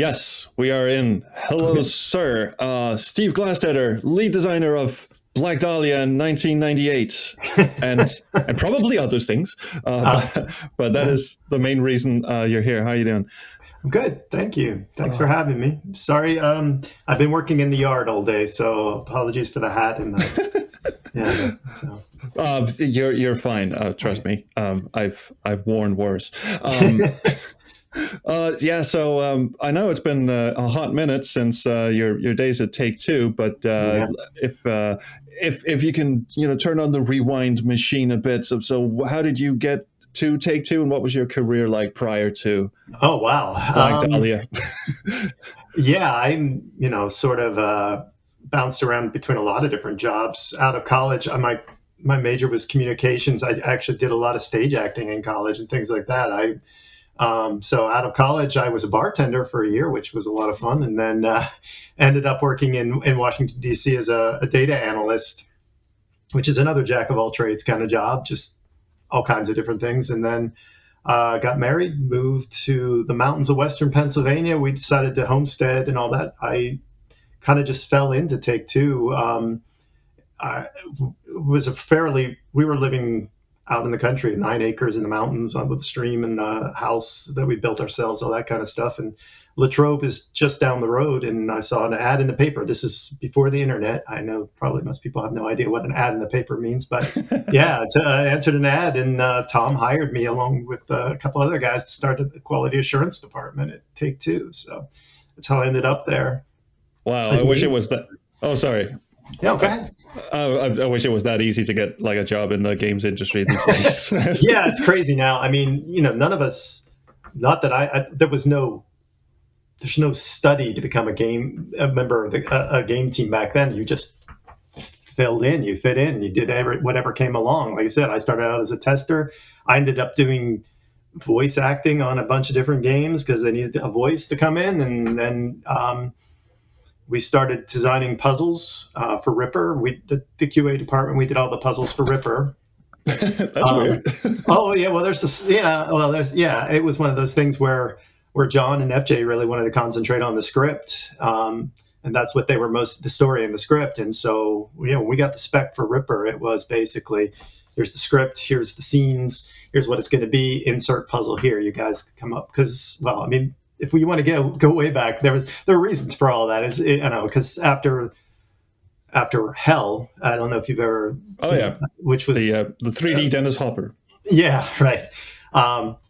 Yes, we are in. Hello, Okay. sir. Steve Glasstetter, lead designer of Black Dahlia in 1998, and probably other things. Uh, But that yeah, is the main reason you're here. How are you doing? I'm good. Thank you. Thanks for Uh, having me. Sorry, I've been working in the yard all day, so apologies for the hat and the yeah. you're fine. Trust Okay. me. I've worn worse. Yeah, so I know it's been a hot minute since your days at Take Two, but Yeah. if uh, if you can turn on the rewind machine a bit. So how did you get to Take Two, and what was your career like prior to Oh wow. Black Dahlia? Yeah, I'm sort of bounced around between a lot of different jobs. Out of college, my major was communications. I actually did a lot of stage acting in college and things like that. So out of college, I was a bartender for a year, which was a lot of fun, and then ended up working in Washington D.C. as a data analyst, which is another jack of all trades kind of job, just all kinds of different things. And then got married, moved to the mountains of Western Pennsylvania. We decided to homestead and all that. I kind of just fell into Take Two. I was a fairly we were living out in the country, 9 acres in the mountains with a stream and a house that we built ourselves, all that kind of stuff. And Latrobe is just down the road, and I saw an ad in the paper. This is before the internet. I know probably most people have no idea what an ad in the paper means, but yeah, I answered an ad, and Tom hired me along with a couple other guys to start at the quality assurance department at Take Two. So that's how I ended up there. Wow, I As wish it me? was that. Oh, sorry. No, go I, ahead. I wish it was that easy to get like a job in the games industry these days. Yeah, it's crazy now. I mean, none of us. Not that there was no. There's no study to become a member of a game team back then. You just filled in, you fit in, you did whatever came along. Like I said, I started out as a tester. I ended up doing voice acting on a bunch of different games because they needed a voice to come in, and then we started designing puzzles for Ripper. The QA department, we did all the puzzles for Ripper. That's Um, weird. oh yeah, well there's this, it was one of those things where John and FJ really wanted to concentrate on the script, and that's what they were the story and the script. And so when we got the spec for Ripper, it was basically here's the script, here's the scenes, here's what it's going to be. Insert puzzle here. You guys come up because I mean, if we want to go way back, there are reasons for all that. Because after Hell, I don't know if you've ever Oh seen, yeah, which was the 3D Dennis Hopper. yeah, right,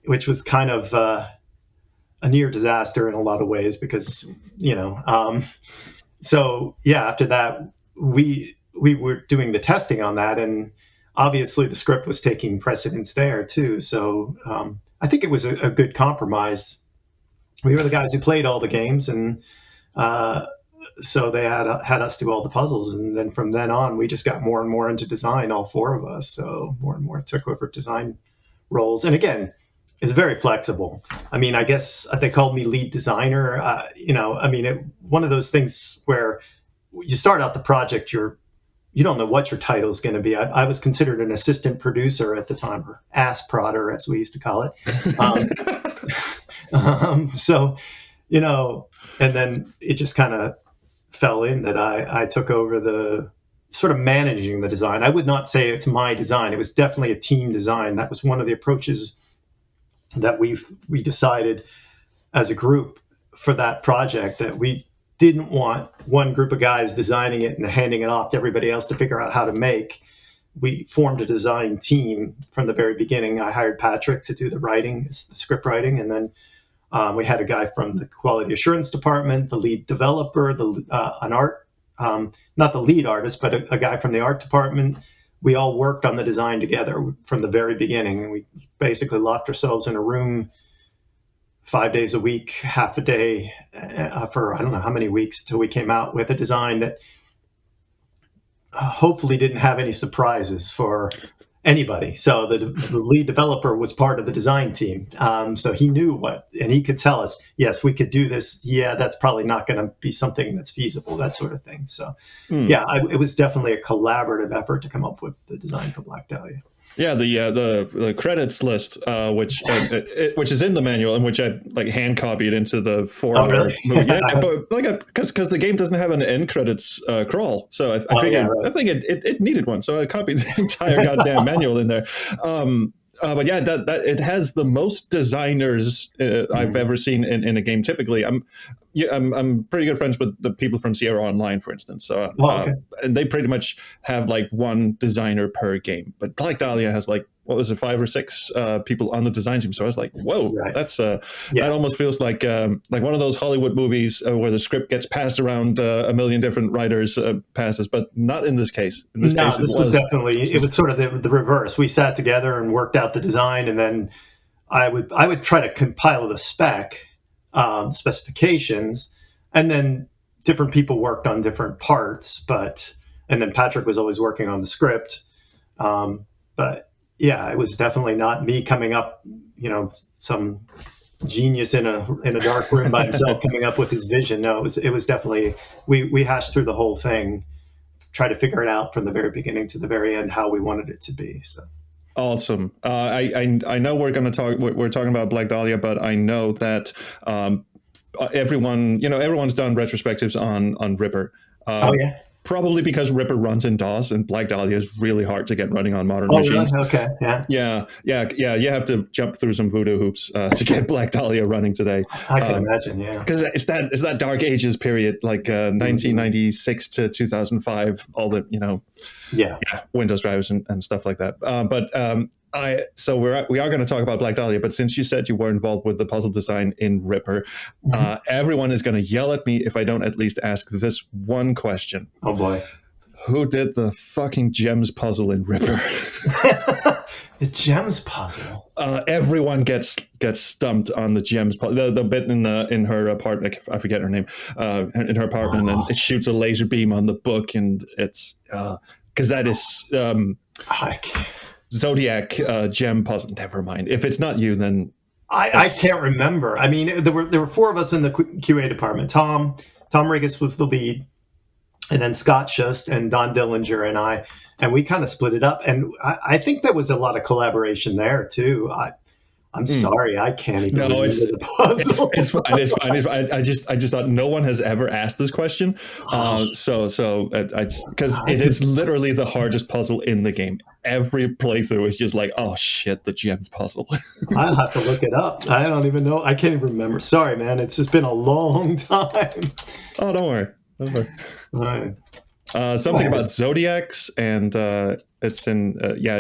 which was kind of a near disaster in a lot of ways because so yeah, after that we were doing the testing on that, and obviously the script was taking precedence there too. So I think it was a good compromise. We were the guys who played all the games, and uh, so they had us do all the puzzles, and then from then on we just got more and more into design, all four of us. So more and more took over design roles, and again, it's very flexible. I mean, I guess they called me lead designer. I mean, one of those things where you start out the project, you don't know what your title is going to be. I was considered an assistant producer at the time, or ass prodder, as we used to call it. So, and then it just kind of fell in that I took over the sort of managing the design. I would not say it's my design. It was definitely a team design. That was one of the approaches that we decided as a group for that project, that we didn't want one group of guys designing it and handing it off to everybody else to figure out how to make. We formed a design team from the very beginning. I hired Patrick to do the writing, the script writing, and then we had a guy from the quality assurance department, the lead developer, an art, not the lead artist, but a guy from the art department. We all worked on the design together from the very beginning, and we basically locked ourselves in a room 5 days a week, half a day for I don't know how many weeks till we came out with a design that hopefully didn't have any surprises for anybody. So the lead developer was part of the design team. So he knew and he could tell us, yes, we could do this. Yeah, that's probably not going to be something that's feasible, that sort of thing. So Hmm. yeah, it was definitely a collaborative effort to come up with the design for Black Dahlia. Yeah, the credits list, which is in the manual, and which I like hand copied into the Oh, 4 hour really? movie. Yeah, but like because the game doesn't have an end credits crawl, so I Oh, yeah, figured right. I think it needed one, so I copied the entire goddamn manual in there. But yeah, that it has the most designers I've Mhm. ever seen in a game. Typically, I'm pretty good friends with the people from Sierra Online, for instance. So Oh, okay. and they pretty much have like one designer per game. But Black Dahlia has like what was it, 5 or 6 people on the design team. So I was like, whoa, Right. that's that Yeah. almost feels like one of those Hollywood movies where the script gets passed around a million different writers passes, but not in this case. In this No, case, it this was was. definitely, it was sort of the reverse. We sat together and worked out the design, and then I would try to compile the specifications, and then different people worked on different parts. But and then Patrick was always working on the script. But yeah, it was definitely not me coming up, some genius in a dark room by himself coming up with his vision. No, it was definitely we hashed through the whole thing, try to figure it out from the very beginning to the very end how we wanted it to be. So Awesome. I know we're going to talk. We're talking about Black Dahlia, but I know that everyone's done retrospectives on Ripper. oh Uh, yeah. Probably because Ripper runs in DOS and Black Dahlia is really hard to get running on modern Oh really? machines. Okay. Yeah. Yeah. You have to jump through some voodoo hoops to get Black Dahlia running today. I can imagine. Yeah. Because it's that dark ages period, like Mhm. 1996 to 2005, all the Yeah. Windows drivers and stuff like that. We are going to talk about Black Dahlia, but since you said you were involved with the puzzle design in Ripper, Mhm. everyone is going to yell at me if I don't at least ask this one question: Oh boy. who did the fucking gems puzzle in Ripper? The gems puzzle. Everyone gets stumped on the gems. The bit in her apartment. I forget her name. In her apartment, and Oh, it shoots a laser beam on the book, and it's because that is I can't, Zodiac gem puzzle. Never mind. If it's not you, then I it's can't remember. I mean, there were 4 of us in the QA department. Tom Riggis was the lead, and then Scott Schust and Don Dillinger and I, and we kind of split it up. And I think there was a lot of collaboration there too. I'm mm, sorry, I can't even no. remember the It's puzzle. fine. It's fine. I just thought no one has ever asked this question. Oh, Because it is literally the hardest puzzle in the game. Every playthrough is just like, oh shit, the gems puzzle. I'll have to look it up. I don't even know. I can't even remember. Sorry, man. It's just been a long time. Oh, don't worry. Don't worry. Right. Something about zodiacs, and it's in you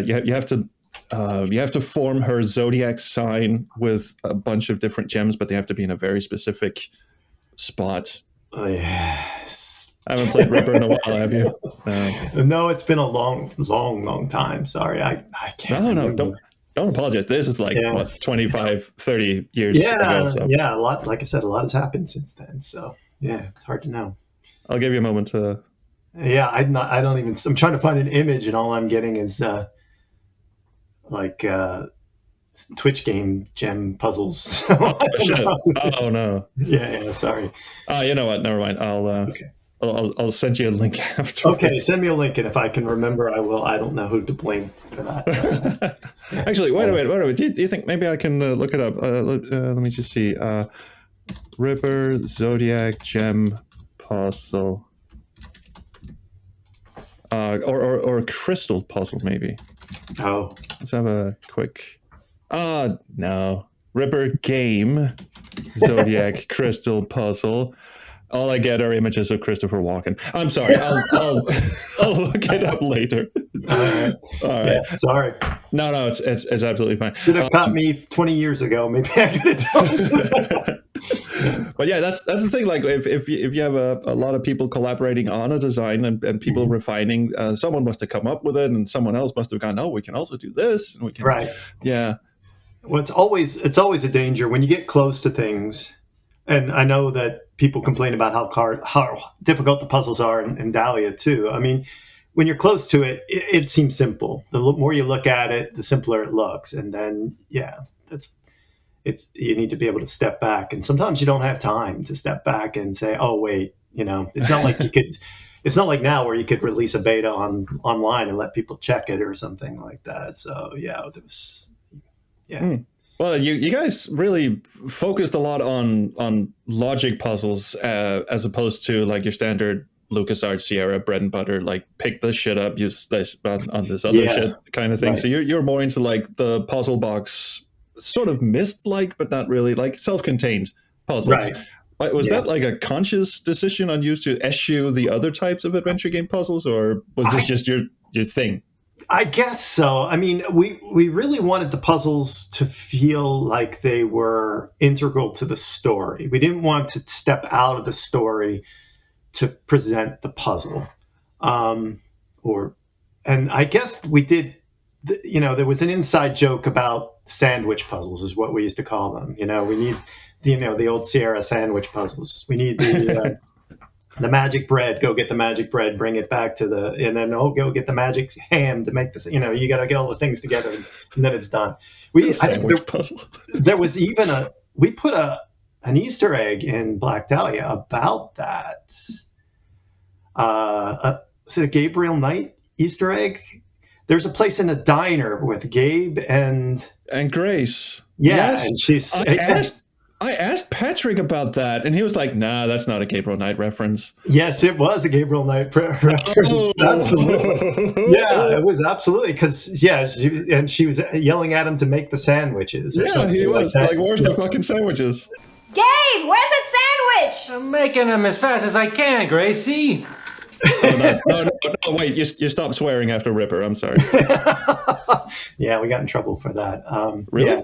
have to form her zodiac sign with a bunch of different gems, but they have to be in a very specific spot. Oh, yes. I haven't played Ripper in a while, have you? No. No, it's been a long, long, long time. Sorry, I can't No, remember. don't apologize. This is like Yeah, what 25, 30 years ago. yeah, So yeah. A lot, like I said, a lot has happened since then. So yeah, it's hard to know. I'll give you a moment to. Yeah, I'm not. I don't even. I'm trying to find an image, and all I'm getting is like Twitch game gem puzzles. So Oh I don't shit! know. Oh no! Yeah, yeah. Sorry. You know what? Never mind. Okay. I'll send you a link Okay. afterwards. Send me a link, and if I can remember, I will. I don't know who to blame for that. Yeah. Actually, wait a minute. Wait a minute. Do you think maybe I can look it up? Let me just see. Ripper Zodiac Gem Puzzle. Or crystal puzzle, maybe. Oh. Let's have a quick. No. Ripper game, Zodiac crystal puzzle. All I get are images of Christopher Walken. I'm sorry. I'll look it up later. All right. All Yeah. right. Sorry. No, it's absolutely fine. Should have caught me 20 years ago. Maybe I could have told you that. But yeah, that's the thing. Like if you have a lot of people collaborating on a design and people Mhm. refining, someone must have come up with it, and someone else must have gone, oh, we can also do this, and we can, Right. yeah. Well, it's always a danger when you get close to things. And I know that people complain about how difficult the puzzles are in Dahlia too. I mean, when you're close to it, it seems simple. The more you look at it, the simpler it looks. And then, yeah, you need to be able to step back. And sometimes you don't have time to step back and say, oh, wait, it's not like you could it's not like now where you could release a beta online and let people check it or something like that. So yeah, it was, yeah. Well, you guys really focused a lot on logic puzzles as opposed to like your standard LucasArts Sierra bread and butter, like pick this shit up, use this on this other shit kind of thing. Right. So you're more into like the puzzle box, sort of Myst-like, but not really, like self-contained puzzles. Right. Was that like a conscious decision on you to eschew the other types of adventure game puzzles, or was this just your thing? I guess so. I mean, we really wanted the puzzles to feel like they were integral to the story. We didn't want to step out of the story to present the puzzle. And I guess we did, there was an inside joke about sandwich puzzles is what we used to call them. We need, the old Sierra sandwich puzzles. We need the magic bread, go get the magic bread, bring it back and then go get the magic ham to make this, you got to get all the things together and then it's done. Puzzle. There was even we put an Easter egg in Black Dahlia about that. Was it a Gabriel Knight Easter egg? There's a place in a diner with Gabe and Grace. Yeah, yes. And she's. I asked Patrick about that, and he was like, "Nah, that's not a Gabriel Knight reference." Yes, it was a Gabriel Knight reference. Absolutely. Yeah, it was absolutely because she was yelling at him to make the sandwiches. Yeah, he was like, "Where's the fucking sandwiches?" Gabe, where's that sandwich? I'm making them as fast as I can, Gracie. No, wait, you stopped swearing after Ripper. I'm sorry. Yeah, we got in trouble for that. Really? Yeah.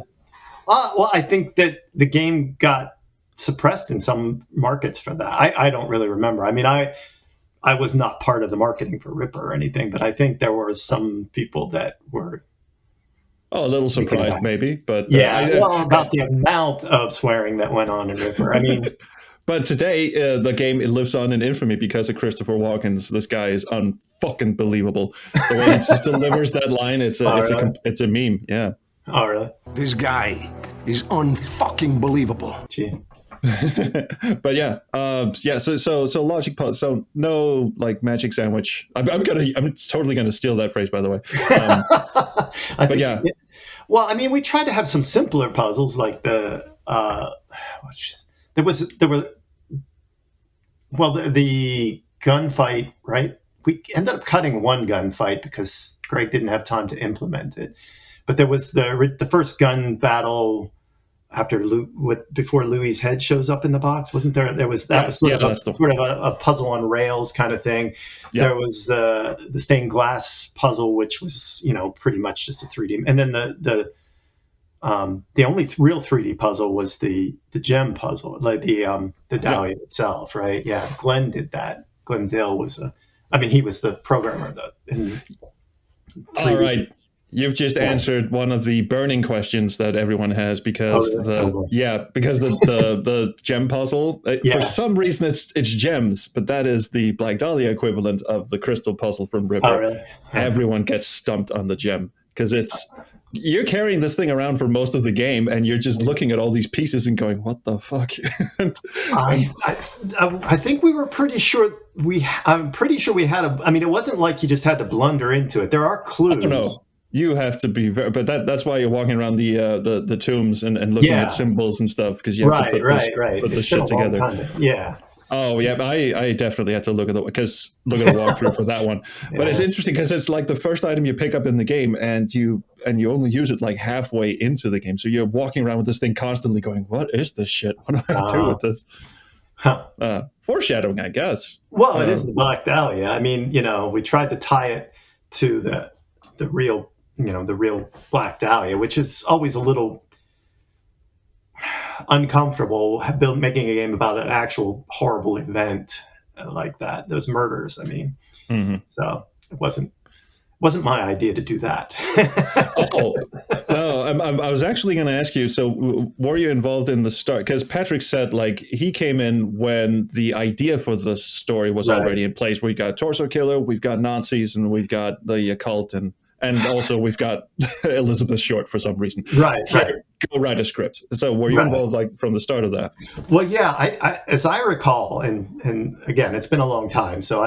Well, I think that the game got suppressed in some markets for that. I don't really remember. I mean, I was not part of the marketing for Ripper or anything, but I think there were some people that were a little surprised, maybe. But about the amount of swearing that went on in Ripper. I mean. But today, the game, it lives on in infamy because of Christopher Walken's. This guy is unfucking believable. The way he just delivers that line, it's a meme. Yeah. Oh, really? This guy is unfucking believable. Gee. But yeah, So logic puzzle. So no like magic sandwich. I'm totally gonna steal that phrase, by the way. But yeah. Well, I mean, we tried to have some simpler puzzles, like the gunfight, right? We ended up cutting one gunfight because Greg didn't have time to implement it. But there was the first gun battle before Louis' head shows up in the box, wasn't there? That was sort of a puzzle on rails kind of thing. Yeah. There was the stained glass puzzle, which was pretty much just a 3D, and then the only real 3D puzzle was the gem puzzle, like the Dahlia itself, right? Yeah, Glenn did that. Glenn Dale he was the programmer All right. You've just answered one of the burning questions that everyone has because the gem puzzle, for some reason it's gems, but that is the Black Dahlia equivalent of the crystal puzzle from Ripper. Oh, really? Everyone gets stumped on the gem because you're carrying this thing around for most of the game and you're just looking at all these pieces and going, what the fuck? I think we were pretty sure I'm pretty sure we had it wasn't like you just had to blunder into it. There are clues. Oh, no. You have to be but that's why you're walking around the tombs and looking at symbols and stuff, because you have to put this shit together. Yeah. Oh yeah, I definitely had to look at the walkthrough for that one. But it's interesting because it's like the first item you pick up in the game, and you only use it like halfway into the game. So you're walking around with this thing constantly going, "What is this shit? What do I do with this?" Huh. Foreshadowing, I guess. Well, it is the Black Dahlia. I mean, we tried to tie it to the real. The real Black Dahlia, which is always a little uncomfortable, making a game about an actual horrible event like that, those murders. I mean, So it wasn't my idea to do that. No, I was actually going to ask you, so were you involved in the start? Because Patrick said like he came in when the idea for the story was already in place. We've got Torso Killer, we've got Nazis, and we've got the occult, and also we've got Elizabeth Short for some reason. Right. Go write a script. So were you involved like from the start of that? Well, yeah, I as I recall, and again, it's been a long time, so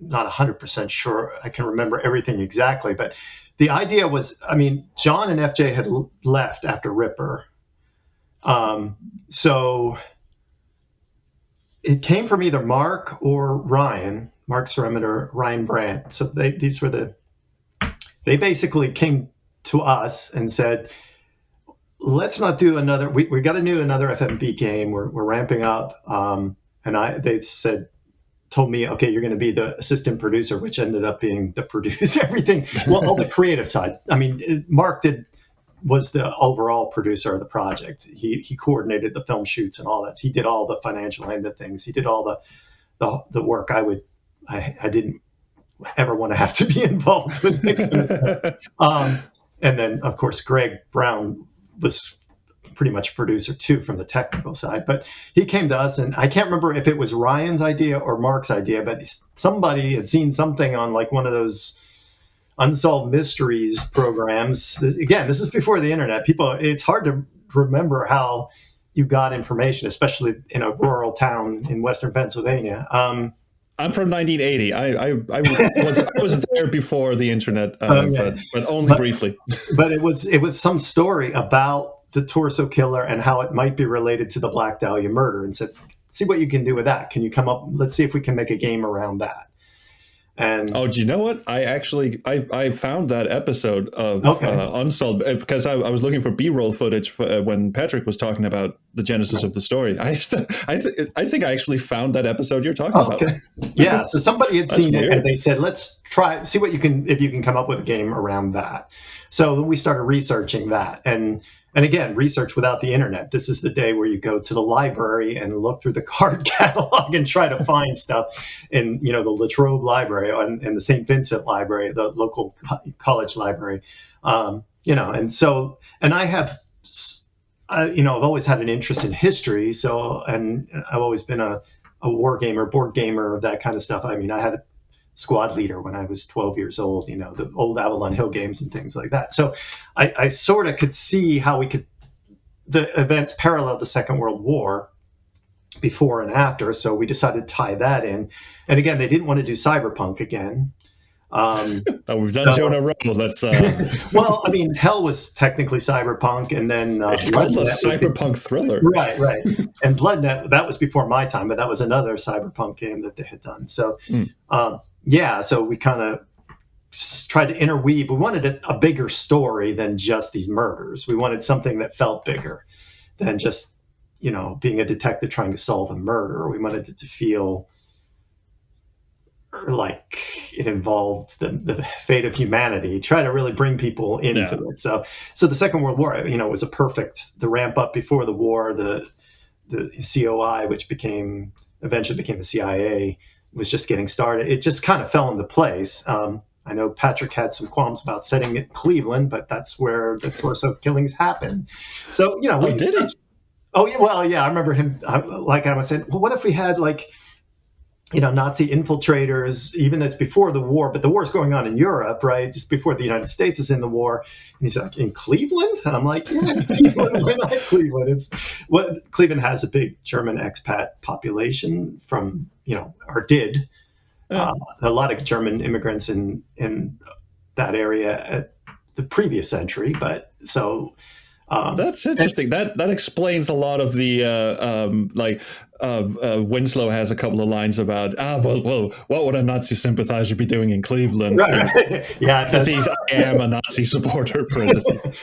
not 100% sure I can remember everything exactly, but the idea was, I mean, John and FJ had left after Ripper. So it came from either Mark or Ryan, Mark Ceremet or Ryan Brandt. So they basically came to us and said, let's not do another, we got to do another FMV game. We're ramping up. They told me, okay, you're going to be the assistant producer, which ended up being the producer, everything. Well, all the creative side. I mean, Mark was the overall producer of the project. He coordinated the film shoots and all that. He did all the financial end of things. He did all the work I didn't ever want to have to be involved with. That kind of stuff. And then, of course, Greg Brown was pretty much a producer too from the technical side, but he came to us, and I can't remember if it was Ryan's idea or Mark's idea, but somebody had seen something on like one of those unsolved mysteries programs. Again, this is before the internet. It's hard to remember how you got information, especially in a rural town in Western Pennsylvania. I'm from 1980. I was there before the internet, but only briefly. But it was some story about the torso killer and how it might be related to the Black Dahlia murder, and said, see what you can do with that. Can you come up? Let's see if we can make a game around that. And do you know what? I found that episode of Unsolved because I was looking for B-roll footage when Patrick was talking about the genesis of the story. I think I actually found that episode you're talking about. Yeah, so somebody had seen weird. it, and they said, let's try, see what if you can come up with a game around that. So we started researching that, and again, research without the internet. This is the day where you go to the library and look through the card catalog and try to find stuff in, the Latrobe Library and the St. Vincent Library, the local college library. And I have, I've always had an interest in history. So, and I've always been a war gamer, board gamer, that kind of stuff. I mean, I had a squad leader when I was 12 years old, the old Avalon Hill games and things like that. So I sort of could see how the events parallel the Second World War before and after. So we decided to tie that in. And again, they didn't want to do cyberpunk again. We've done two in a row. Let's. Well, I mean, Hell was technically cyberpunk, and then it's called a cyberpunk thriller. Right. And BloodNet, that was before my time, but that was another cyberpunk game that they had done. So, so we kind of tried to interweave. We wanted a bigger story than just these murders. We wanted something that felt bigger than just, being a detective trying to solve a murder. We wanted it to feel like it involved the fate of humanity, try to really bring people into it. So the Second World War, was the ramp up before the war, the COI, which eventually became the CIA, was just getting started. It just kind of fell into place. I know Patrick had some qualms about setting it in Cleveland, but that's where the torso killings happened. So, did it? Oh, yeah. Well, yeah, I remember him. Like I was saying, well, what if we had Nazi infiltrators, even that's before the war, but the war's going on in Europe, right? Just before the United States is in the war. And he's like, in Cleveland? And I'm like, yeah, Cleveland. Why not Cleveland? Cleveland has a big German expat population from, or did. A lot of German immigrants in that area at the previous century. But so... that's interesting. That explains a lot of the Winslow has a couple of lines about what would a Nazi sympathizer be doing in Cleveland? Right. Yeah, I am a Nazi supporter.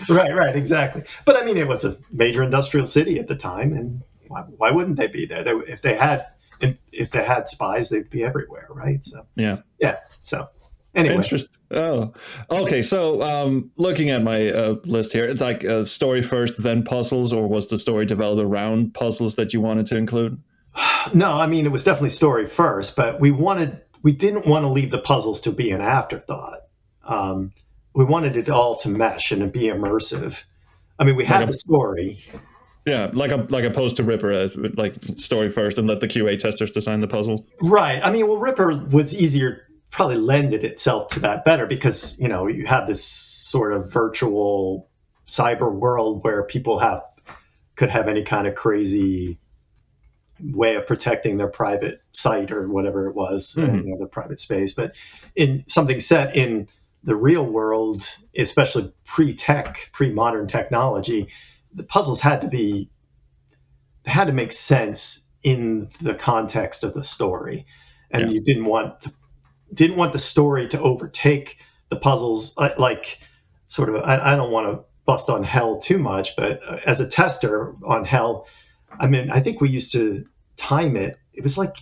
Right, exactly. But I mean, it was a major industrial city at the time, and why wouldn't they be there? If they had spies, they'd be everywhere, right? So yeah. So. Anyway. Interesting. Oh, okay. So, looking at my list here, it's like story first, then puzzles, or was the story developed around puzzles that you wanted to include? No, I mean, it was definitely story first, but we didn't want to leave the puzzles to be an afterthought. We wanted it all to mesh and to be immersive. I mean, we had the story. Yeah, like opposed to Ripper, like story first and let the QA testers design the puzzle. Right. I mean, well, Ripper was easier. Probably lended itself to that better because you have this sort of virtual cyber world where people could have any kind of crazy way of protecting their private site or whatever it was, their private space. But in something set in the real world, especially pre-modern technology, the puzzles had to make sense in the context of the story, and you didn't want the story to overtake the puzzles. Like, sort of, I don't want to bust on Hell too much, but as a tester on Hell, I mean, I think we used to time it. It was like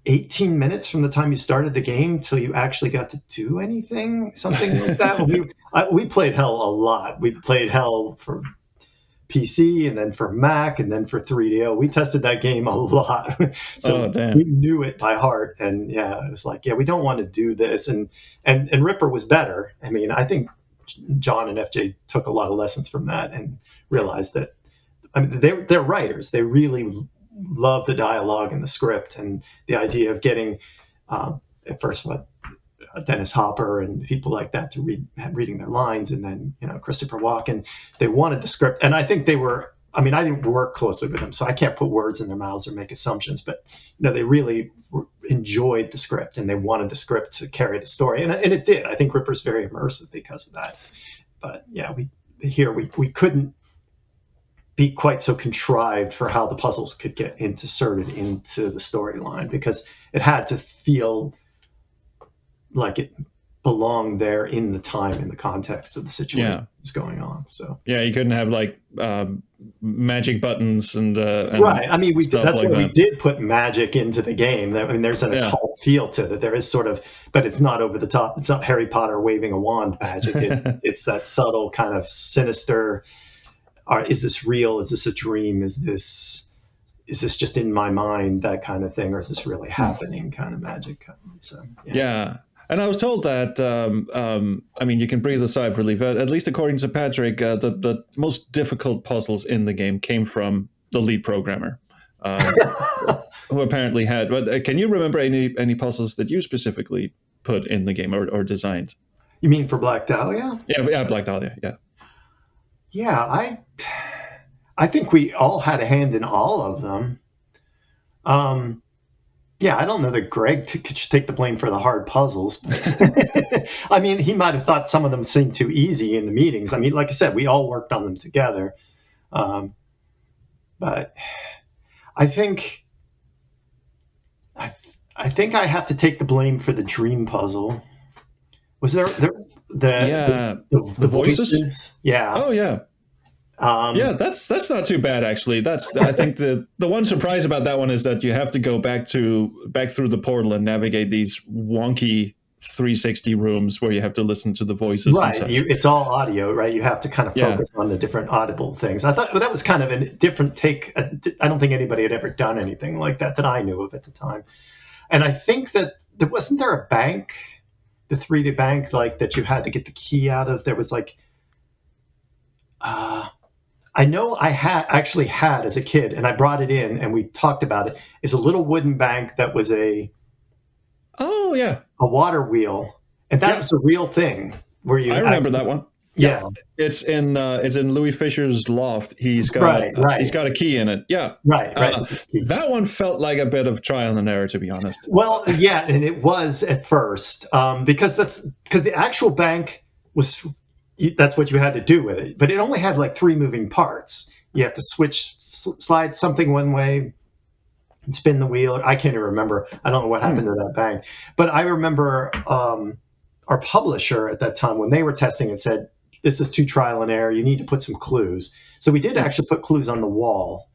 18 minutes from the time you started the game till you actually got to do anything, something like that. We played Hell a lot. We played Hell for PC and then for Mac and then for 3DO. We tested that game a lot. So we knew it by heart. And it was like, we don't want to do this. And Ripper was better. I mean, I think John and FJ took a lot of lessons from that and realized that, I mean, they're writers. They really love the dialogue and the script, and the idea of getting at first Dennis Hopper and people like that to reading their lines, and then Christopher Walken. They wanted the script, and I think they were. I mean, I didn't work closely with them, so I can't put words in their mouths or make assumptions. But they really enjoyed the script, and they wanted the script to carry the story, and it did. I think Ripper's very immersive because of that. But we couldn't be quite so contrived for how the puzzles could get inserted into the storyline, because it had to feel like it belonged there in the time, in the context of the situation that's going on. So you couldn't have like magic buttons and right. I mean, that's like why we did put magic into the game. I mean, there's an occult feel to it. There is sort of, but it's not over the top. It's not Harry Potter waving a wand magic. It's that subtle kind of sinister. Is this real? Is this a dream? Is this just in my mind, that kind of thing, or is this really happening kind of magic? So and I was told that I mean, you can breathe a sigh of relief. At least according to Patrick, the most difficult puzzles in the game came from the lead programmer, who apparently had. But can you remember any puzzles that you specifically put in the game or designed? You mean for Black Dahlia? Yeah, Black Dahlia. Yeah. Yeah, I think we all had a hand in all of them. I don't know that Greg could take the blame for the hard puzzles. I mean, he might have thought some of them seemed too easy in the meetings. I mean, like I said, we all worked on them together. But I think I have to take the blame for the dream puzzle. Was there the voices? Yeah. Oh yeah. That's not too bad actually. I think the one surprise about that one is that you have to go back through the portal and navigate these wonky 360 rooms where you have to listen to the voices. Right. It's all audio, right? You have to kind of focus on the different audible things. I thought that was kind of a different take. I don't think anybody had ever done anything like that I knew of at the time. And I think that wasn't there a bank, the 3D bank, like that you had to get the key out of. There was like, I know I actually had as a kid, and I brought it in and we talked about it, is a little wooden bank that was a water wheel. And that was a real thing where you. I remember that one. Yeah. It's in Louis Fisher's loft. He's got he's got a key in it. Yeah. Right. That one felt like a bit of trial and error, to be honest. Well, yeah, and it was at first, because the actual bank was, that's what you had to do with it. But it only had like 3 moving parts. You have to slide something one way and spin the wheel. I can't even remember. I don't know what happened to that bank. But I remember our publisher at that time, when they were testing it, said, this is too trial and error. You need to put some clues. So we did actually put clues on the wall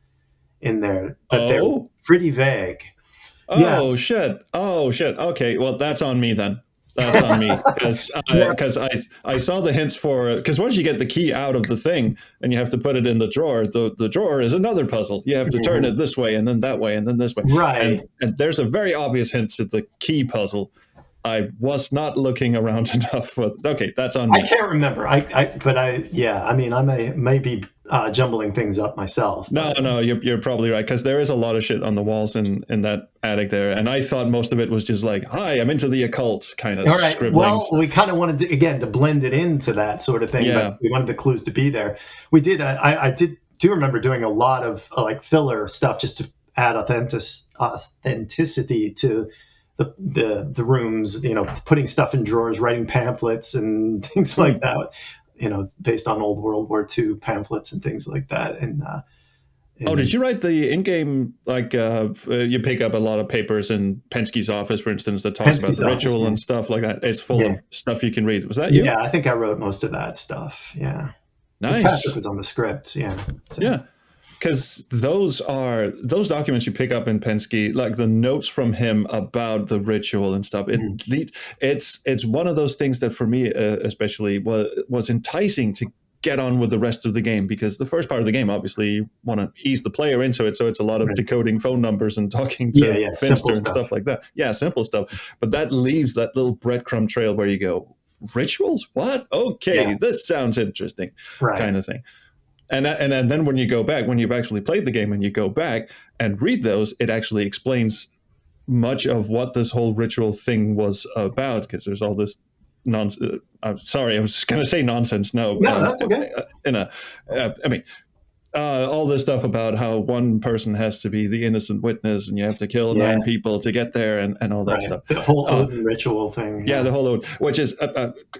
in there, but they're pretty vague. Shit. Okay, well, that's on me then. That's on me, because I saw the hints for, because once you get the key out of the thing and you have to put it in the drawer, the drawer is another puzzle. You have to turn it this way and then that way and then this way. Right. And there's a very obvious hint to the key puzzle. I was not looking around enough. Okay, that's on me. I can't remember. I mean, I may be jumbling things up myself. No, you're probably right, because there is a lot of shit on the walls in that attic there, and I thought most of it was just like, "Hi, I'm into the occult" kind of scribblings. Well, we kind of wanted to blend it into that sort of thing, but we wanted the clues to be there. We did. I do remember doing a lot of like filler stuff just to add authenticity to the rooms, putting stuff in drawers, writing pamphlets and things like that, based on old World War II pamphlets and things like that. Oh, did you write the in-game, like, you pick up a lot of papers in Penske's office, for instance, that talks about the ritual and stuff like that. It's full of stuff you can read. Was that you? Yeah, I think I wrote most of that stuff. Yeah. Nice. Patrick was on the script. Yeah. So. Yeah. Because those documents you pick up in Penske, like the notes from him about the ritual and stuff. It's one of those things that for me, especially, was enticing to get on with the rest of the game, because the first part of the game, obviously, you want to ease the player into it, so it's a lot of decoding phone numbers and talking to Finster and stuff like that. Yeah, simple stuff. But that leaves that little breadcrumb trail where you go, rituals? What? Okay, this sounds interesting, kind of thing. And then when you go back, when you've actually played the game and you go back and read those, it actually explains much of what this whole ritual thing was about, because there's all this nonsense. I'm sorry, I was just going to say nonsense. No, that's okay. All this stuff about how one person has to be the innocent witness and you have to kill 9 people to get there and all that stuff. The whole Odin ritual thing. Yeah, the whole Odin, which is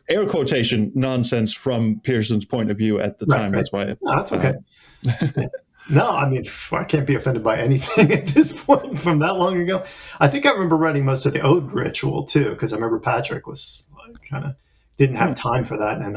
air quotation nonsense from Pearson's point of view at the time. That's why. That's okay. No, I mean, I can't be offended by anything at this point from that long ago. I think I remember writing most of the Odin ritual too, because I remember Patrick was kind of didn't have time for that, and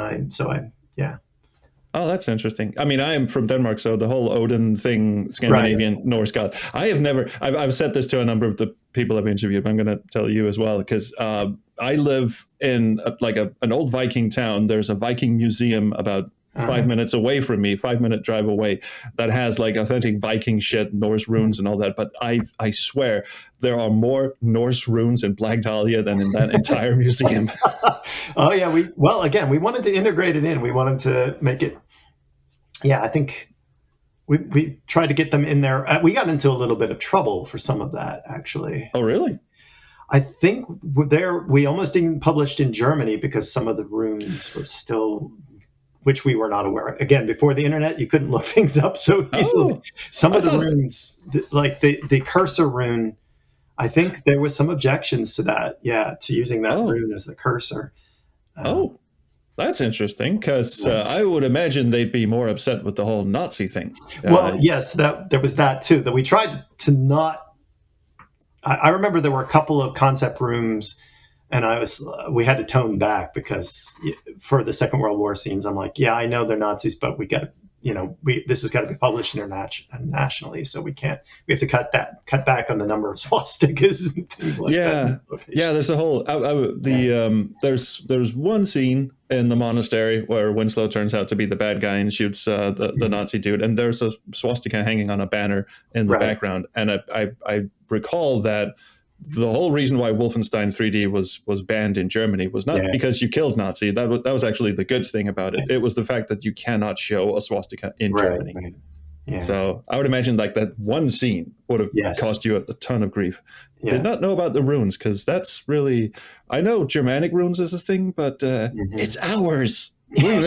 Oh, that's interesting. I mean, I am from Denmark, so the whole Odin thing, Scandinavian Norse god. I've said this to a number of the people I've interviewed, but I'm going to tell you as well, because I live in an old Viking town. There's a Viking museum about 5 minutes away from me, 5-minute drive away, that has like authentic Viking shit, Norse runes and all that. But I swear there are more Norse runes in Black Dahlia than in that entire museum. Oh yeah, we wanted to integrate it in. We wanted to make it. Yeah, I think we tried to get them in there. We got into a little bit of trouble for some of that, actually. Oh, really? I think we almost didn't published in Germany because some of the runes were still, which we were not aware of. Again, before the internet, you couldn't look things up so easily. Some of the runes, like the cursor rune, I think there was some objections to that. Yeah, to using that rune as the cursor. That's interesting, because I would imagine they'd be more upset with the whole Nazi thing. Well, yes, there was that too. That we tried to not. I remember there were a couple of concept rooms, and we had to tone back because for the Second World War scenes, I'm like, yeah, I know they're Nazis, but we got to, this has got to be published internationally, so we have to cut back on the number of swastikas and things like that. Yeah. There's a whole there's one scene in the monastery where Winslow turns out to be the bad guy and shoots the Nazi dude, and there's a swastika hanging on a banner in the background, and I recall that the whole reason why Wolfenstein 3D was banned in Germany was not because you killed Nazi. That was actually the good thing about it. It was the fact that you cannot show a swastika in Germany. Right. Yeah. So I would imagine like that one scene would have caused you a ton of grief. Yes. Did not know about the runes, because that's really, I know Germanic runes is a thing, but it's ours. Well,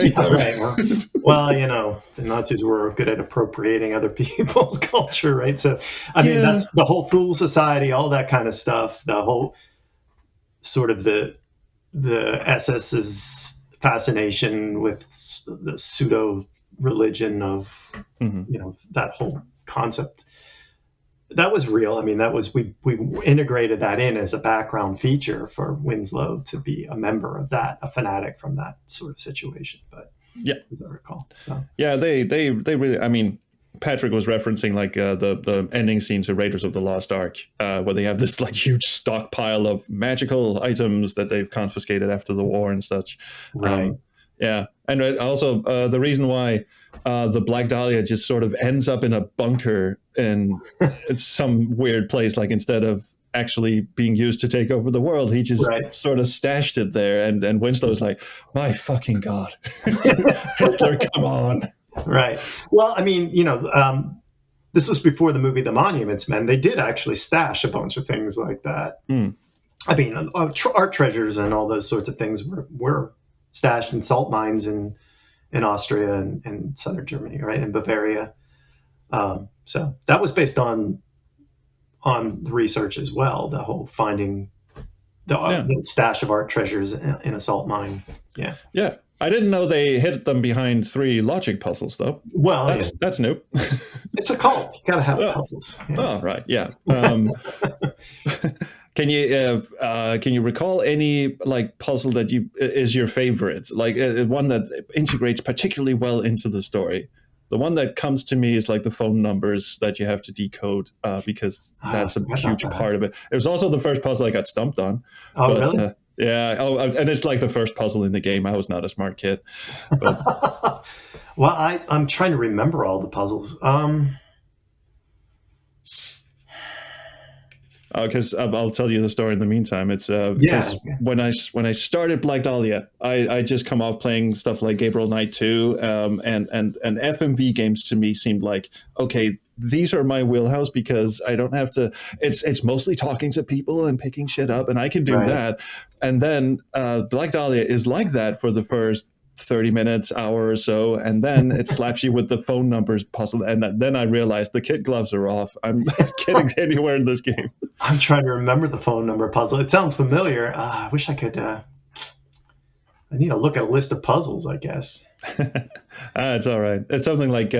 the Nazis were good at appropriating other people's culture, right? So, I mean, that's the whole Thule Society, all that kind of stuff. The whole sort of the SS's fascination with the pseudo religion of, that whole concept. That was real. I mean, that was we integrated that in as a background feature for Winslow to be a member of that, a fanatic from that sort of situation. But as I recall, so they really. I mean, Patrick was referencing like the ending scene to Raiders of the Lost Ark, where they have this like huge stockpile of magical items that they've confiscated after the war and such. Right. And also the reason why the Black Dahlia just sort of ends up in a bunker in some weird place, like instead of actually being used to take over the world, he just sort of stashed it there. And Winslow's like, my fucking God, Hitler, come on. Right. Well, I mean, this was before the movie The Monuments Men. They did actually stash a bunch of things like that. I mean, art treasures and all those sorts of things were stashed in salt mines in Austria and southern Germany, right, in Bavaria. So that was based on on the research as well. The whole finding the stash of art treasures in a salt mine. Yeah. Yeah. I didn't know they hid them behind 3 logic puzzles, though. Well, That's new. it's a cult. You gotta have puzzles. Yeah. Oh, right. Yeah. Can you recall any like puzzle that is your favorite? Like one that integrates particularly well into the story? The one that comes to me is like the phone numbers that you have to decode because that's a huge part of it. It was also the first puzzle I got stumped on. Oh, really? Yeah. Oh, and it's like the first puzzle in the game. I was not a smart kid. But well, I'm trying to remember all the puzzles. Because I'll tell you the story in the meantime. It's because when I started Black Dahlia, I just come off playing stuff like Gabriel Knight 2, and FMV games to me seemed like, okay, these are my wheelhouse because I don't have to. It's mostly talking to people and picking shit up, and I can do that. And then Black Dahlia is like that for the first 30 minutes, hour or so, and then it slaps you with the phone numbers puzzle, and then I realized the kid gloves are off. I'm not getting anywhere in this game. I'm trying to remember the phone number puzzle. It sounds familiar. I wish I could. I need to look at a list of puzzles, I guess. It's all right. It's something like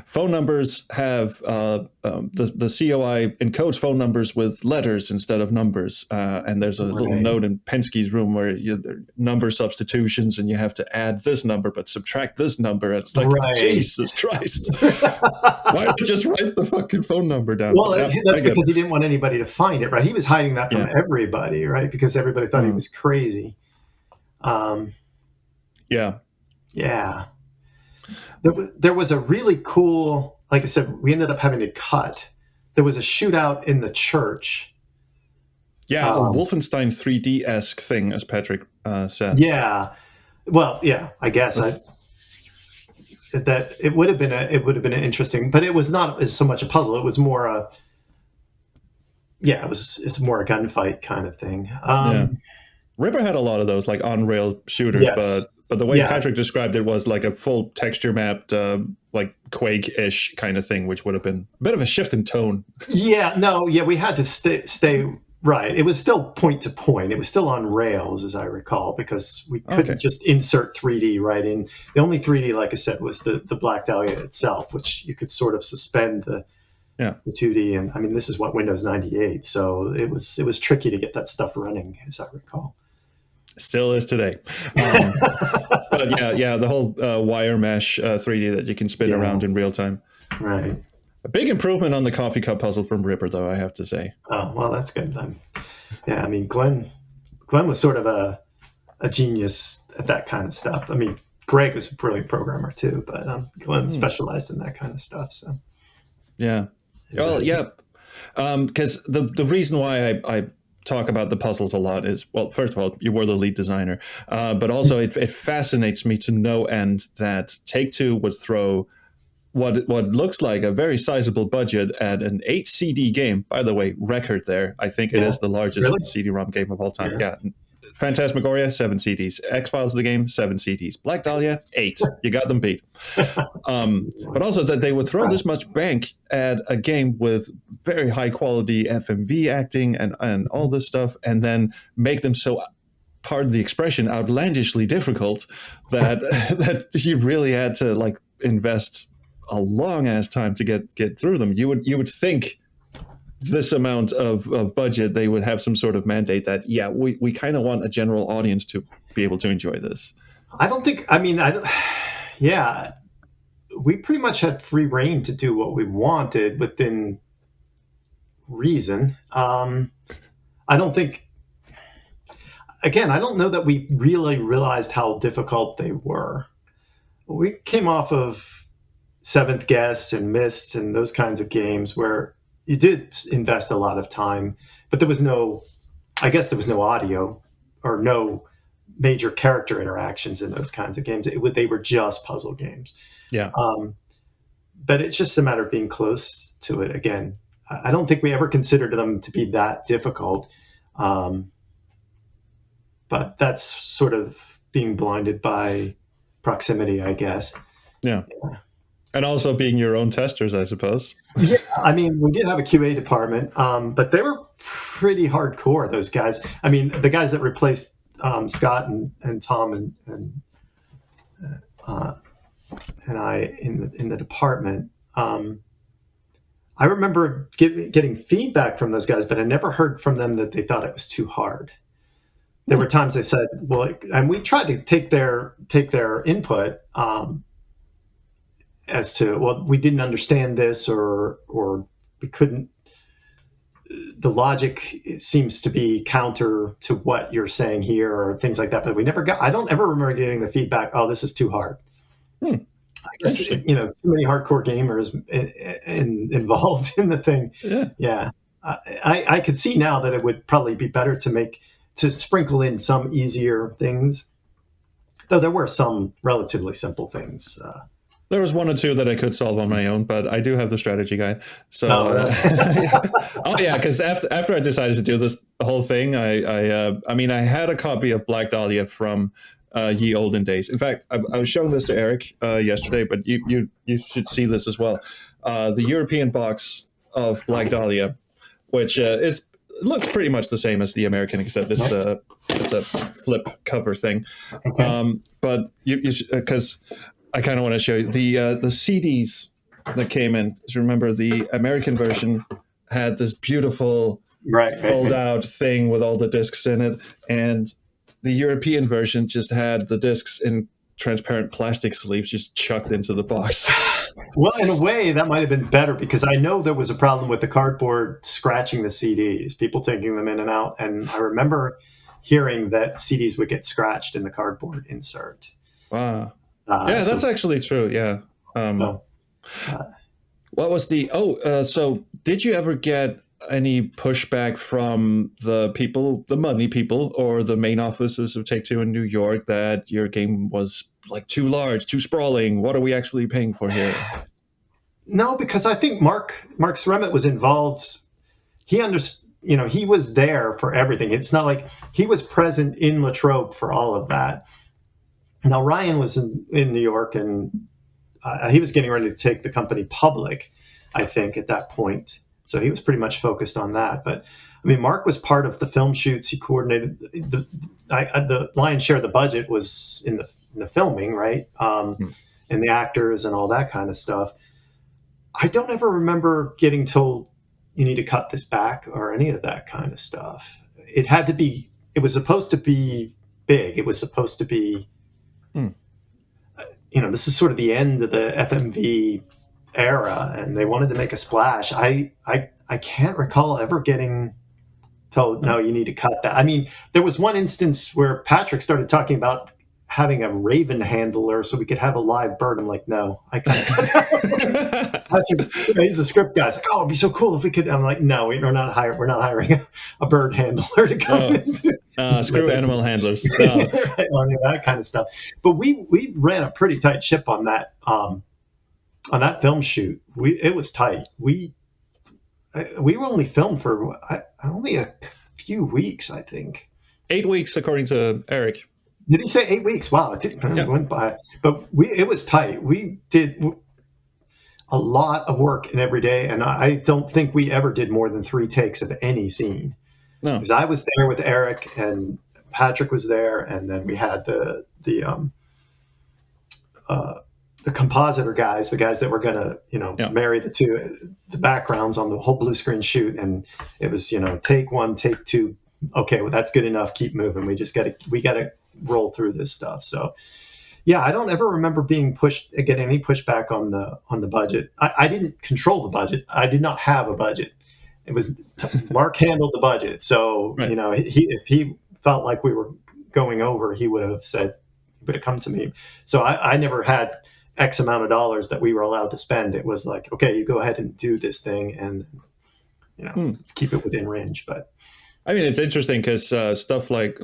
phone numbers have the COI encodes phone numbers with letters instead of numbers, and there's a little note in Penske's room where there are number substitutions, and you have to add this number but subtract this number. And it's like, Jesus Christ! Why don't you just write the fucking phone number down? Well, that's because he didn't want anybody to find it, right? He was hiding that from everybody, right? Because everybody thought he was crazy. Yeah. There was a really cool, like I said, we ended up having to cut. There was a shootout in the church. Yeah, a Wolfenstein 3D-esque thing, as Patrick said. Yeah. Well, yeah, I guess that it would have been an interesting, but it was not so much a puzzle. It was more it's more a gunfight kind of thing. Ripper had a lot of those like on-rail shooters, but the way Patrick described it was like a full texture mapped, like Quake-ish kind of thing, which would have been a bit of a shift in tone. We had to stay right. It was still point to point. It was still on rails, as I recall, because we couldn't just insert 3D right in. The only 3D, like I said, was the Black Dahlia itself, which you could sort of suspend the 2D. And I mean, this is what Windows 98, so it was tricky to get that stuff running, as I recall. Still is today. But the whole wire mesh 3D that you can spin around in real time. Right. A big improvement on the coffee cup puzzle from Ripper, though, I have to say. Oh, well, that's good. I mean, Glenn was sort of a genius at that kind of stuff. I mean, Greg was a brilliant programmer, too, but Glenn specialized in that kind of stuff. So. Yeah. Well, because the reason why I talk about the puzzles a lot is, well, first of all, you were the lead designer, but also it fascinates me to no end that Take-Two would throw what looks like a very sizable budget at an 8 CD game. By the way, record there. I think it is the largest CD-ROM game of all time. Yeah. Phantasmagoria, 7 CDs. X-Files the game, 7 CDs. Black Dahlia, 8. You got them beat. But also that they would throw this much bank at a game with very high quality FMV acting and all this stuff, and then make them so, pardon the expression, outlandishly difficult that that you really had to like invest a long ass time to get through them. You would think this amount of budget, they would have some sort of mandate that, we kind of want a general audience to be able to enjoy this. We pretty much had free reign to do what we wanted within reason. I don't know that we really realized how difficult they were. We came off of Seventh Guest and Myst and those kinds of games where you did invest a lot of time, but there was no audio or no major character interactions in those kinds of games. They were just puzzle games. Yeah. But it's just a matter of being close to it. Again, I don't think we ever considered them to be that difficult. But that's sort of being blinded by proximity, I guess. Yeah. And also being your own testers, I suppose. Yeah, I mean, we did have a QA department, but they were pretty hardcore. Those guys. I mean, the guys that replaced Scott and Tom uh, and I in the department. I remember getting feedback from those guys, but I never heard from them that they thought it was too hard. There were times they said, "Well," and we tried to take their input as to, well, we didn't understand this, or we couldn't. The logic seems to be counter to what you're saying here, or things like that. But we never got. I don't ever remember getting the feedback, "Oh, this is too hard." I guess, too many hardcore gamers involved in the thing. Yeah. I could see now that it would probably be better to sprinkle in some easier things, though there were some relatively simple things. There was one or two that I could solve on my own, but I do have the strategy guide. So, because after I decided to do this whole thing, I mean, I had a copy of Black Dahlia from ye olden days. In fact, I was showing this to Eric yesterday, but you should see this as well. The European box of Black Dahlia, which looks pretty much the same as the American, except it's a flip cover thing. Okay. But because I kind of want to show you the CDs that came in. So remember, the American version had this beautiful fold out thing with all the discs in it, and the European version just had the discs in transparent plastic sleeves just chucked into the box. Well, in a way, that might have been better, because I know there was a problem with the cardboard scratching the CDs, people taking them in and out. And I remember hearing that CDs would get scratched in the cardboard insert. Wow. That's actually true. Yeah. What was the, so did you ever get any pushback from the people, the money people, or the main offices of Take-Two in New York, that your game was like too large, too sprawling? What are we actually paying for here? No, because I think Mark Sremet was involved. He he was there for everything. It's not like he was present in Latrobe for all of that. Now, Ryan was in New York, and he was getting ready to take the company public, I think, at that point. So he was pretty much focused on that. But I mean, Mark was part of the film shoots. He coordinated the lion's share of the budget was in the filming, right? And the actors and all that kind of stuff. I don't ever remember getting told you need to cut this back or any of that kind of stuff. It had to be. It was supposed to be big. It was supposed to be. This is sort of the end of the FMV era, and they wanted to make a splash. I can't recall ever getting told, no, you need to cut that. I mean, there was one instance where Patrick started talking about having a Raven handler so we could have a live bird. I'm like, no, I can't. Patrick, he's the script guy. He's like, oh, it'd be so cool if we could. I'm like, no, we're not hiring a bird handler to come in. Screw animal handlers. Right, that kind of stuff. But we ran a pretty tight ship on that film shoot. It was tight. We were only filmed for only a few weeks, I think. 8 weeks, according to Eric. Did he say 8 weeks? Wow, it went by. But it was tight. We did a lot of work in every day, and I don't think we ever did more than 3 takes of any scene. No, because I was there with Eric, and Patrick was there, and then we had the compositor guys, the guys that were gonna marry the backgrounds on the whole blue screen shoot, and it was take 1, take 2. Okay, well, that's good enough. Keep moving. We gotta roll through this stuff. So, yeah, I don't ever remember getting any pushback on the budget. I didn't control the budget. I did not have a budget. It was Mark handled the budget. So right. If he felt like we were going over, he would have come to me. So I never had X amount of dollars that we were allowed to spend. It was like, okay, you go ahead and do this thing, and let's keep it within range. But I mean, it's interesting because stuff like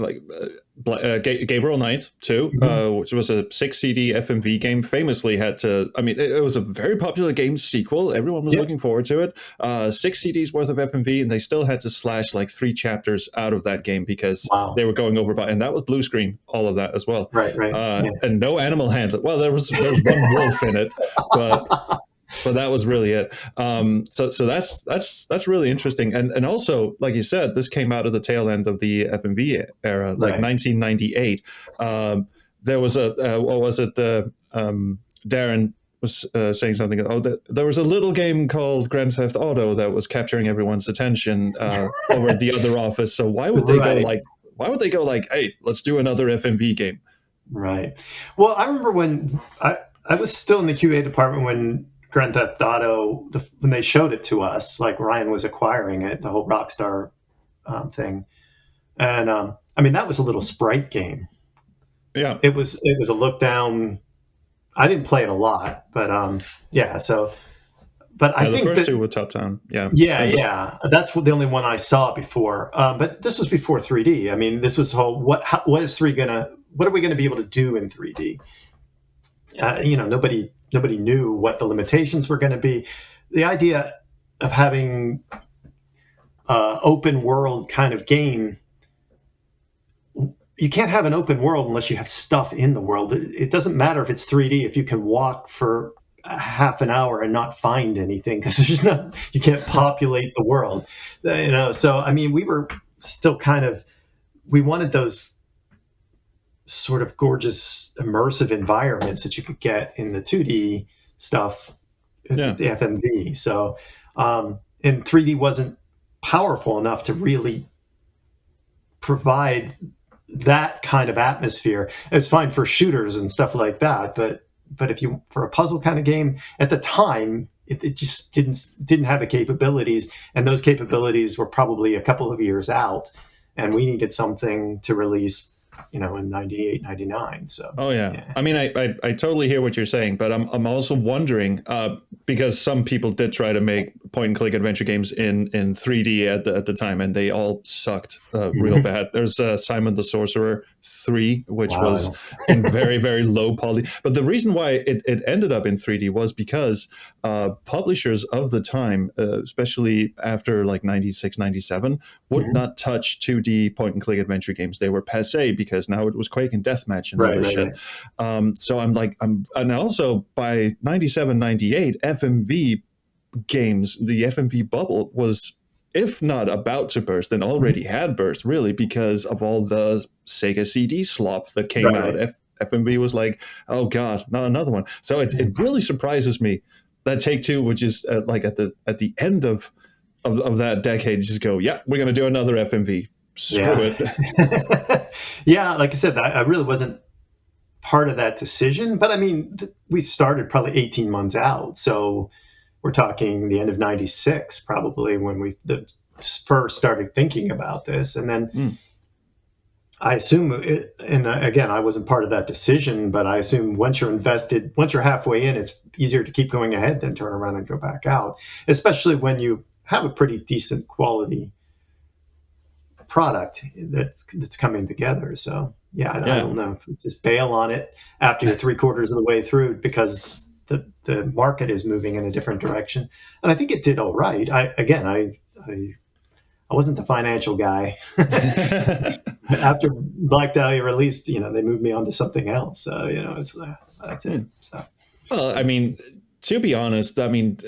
Gabriel Knight too, which was a 6 CD FMV game, famously had to. I mean, it was a very popular game sequel. Everyone was looking forward to it. 6 CDs worth of FMV, and they still had to slash like 3 chapters out of that game because Wow. they were going over by, and that was blue screen, all of that as well. Right. And no animal handling. Well, there was one wolf in it, but that was really it. So that's really interesting. And also, like you said, this came out of the tail end of the FMV era, like 1998. There was what was it? Darren was saying something. Oh, there was a little game called Grand Theft Auto that was capturing everyone's attention over at the other office. So why would they go like? Why would they go like, hey, let's do another FMV game? Right. Well, I remember when I was still in the QA department when Grand Theft Auto, when they showed it to us, like Ryan was acquiring it, the whole Rockstar thing, and I mean that was a little sprite game. Yeah, it was a look down. I didn't play it a lot, but yeah. So, but I think the first two were top down. Yeah. That's the only one I saw before. But this was before 3D. I mean, this was what are we gonna be able to do in 3D? Nobody knew what the limitations were going to be. The idea of having open world kind of game, you can't have an open world unless you have stuff in the world. It doesn't matter if it's 3D if you can walk for a half an hour and not find anything because you can't populate the world. So I mean, we were still we wanted those sort of gorgeous immersive environments that you could get in the 2D stuff, the FMV. So, and 3D wasn't powerful enough to really provide that kind of atmosphere. It's fine for shooters and stuff like that, but if you for a puzzle kind of game at the time, it just didn't have the capabilities, and those capabilities were probably a couple of years out, and we needed something to release in 98, 99. So. Oh yeah. I mean, I totally hear what you're saying, but I'm also wondering because some people did try to make point and click adventure games in 3D at the time, and they all sucked real bad. There's Simon the Sorcerer 3, which was in very, very low poly. But the reason why it ended up in 3D was because publishers of the time, especially after like 96, 97, would not touch 2D point and click adventure games. They were passé because now it was Quake and Deathmatch and all this shit. So and also by 97, 98, FMV games, the FMV bubble was, if not about to burst, then already had burst, really, because of all the Sega CD slop that came out. FMV was like, oh god, not another one. So it really surprises me that Take-Two would just like at the end of that decade just go, yeah, we're going to do another FMV. Screw it. Yeah, like I said, I really wasn't part of that decision, but I mean, we started probably 18 months out, so we're talking the end of 96 probably when we first started thinking about this. And then I assume and again, I wasn't part of that decision, but I assume once you're halfway in, it's easier to keep going ahead than turn around and go back out, especially when you have a pretty decent quality product that's coming together. So I don't know, just bail on it after you're 3/4 of the way through because the market is moving in a different direction. And I think it did all right. I wasn't the financial guy. After Black Dahlia released, they moved me on to something else. So, that's it. So, well, I mean, to be honest, I mean,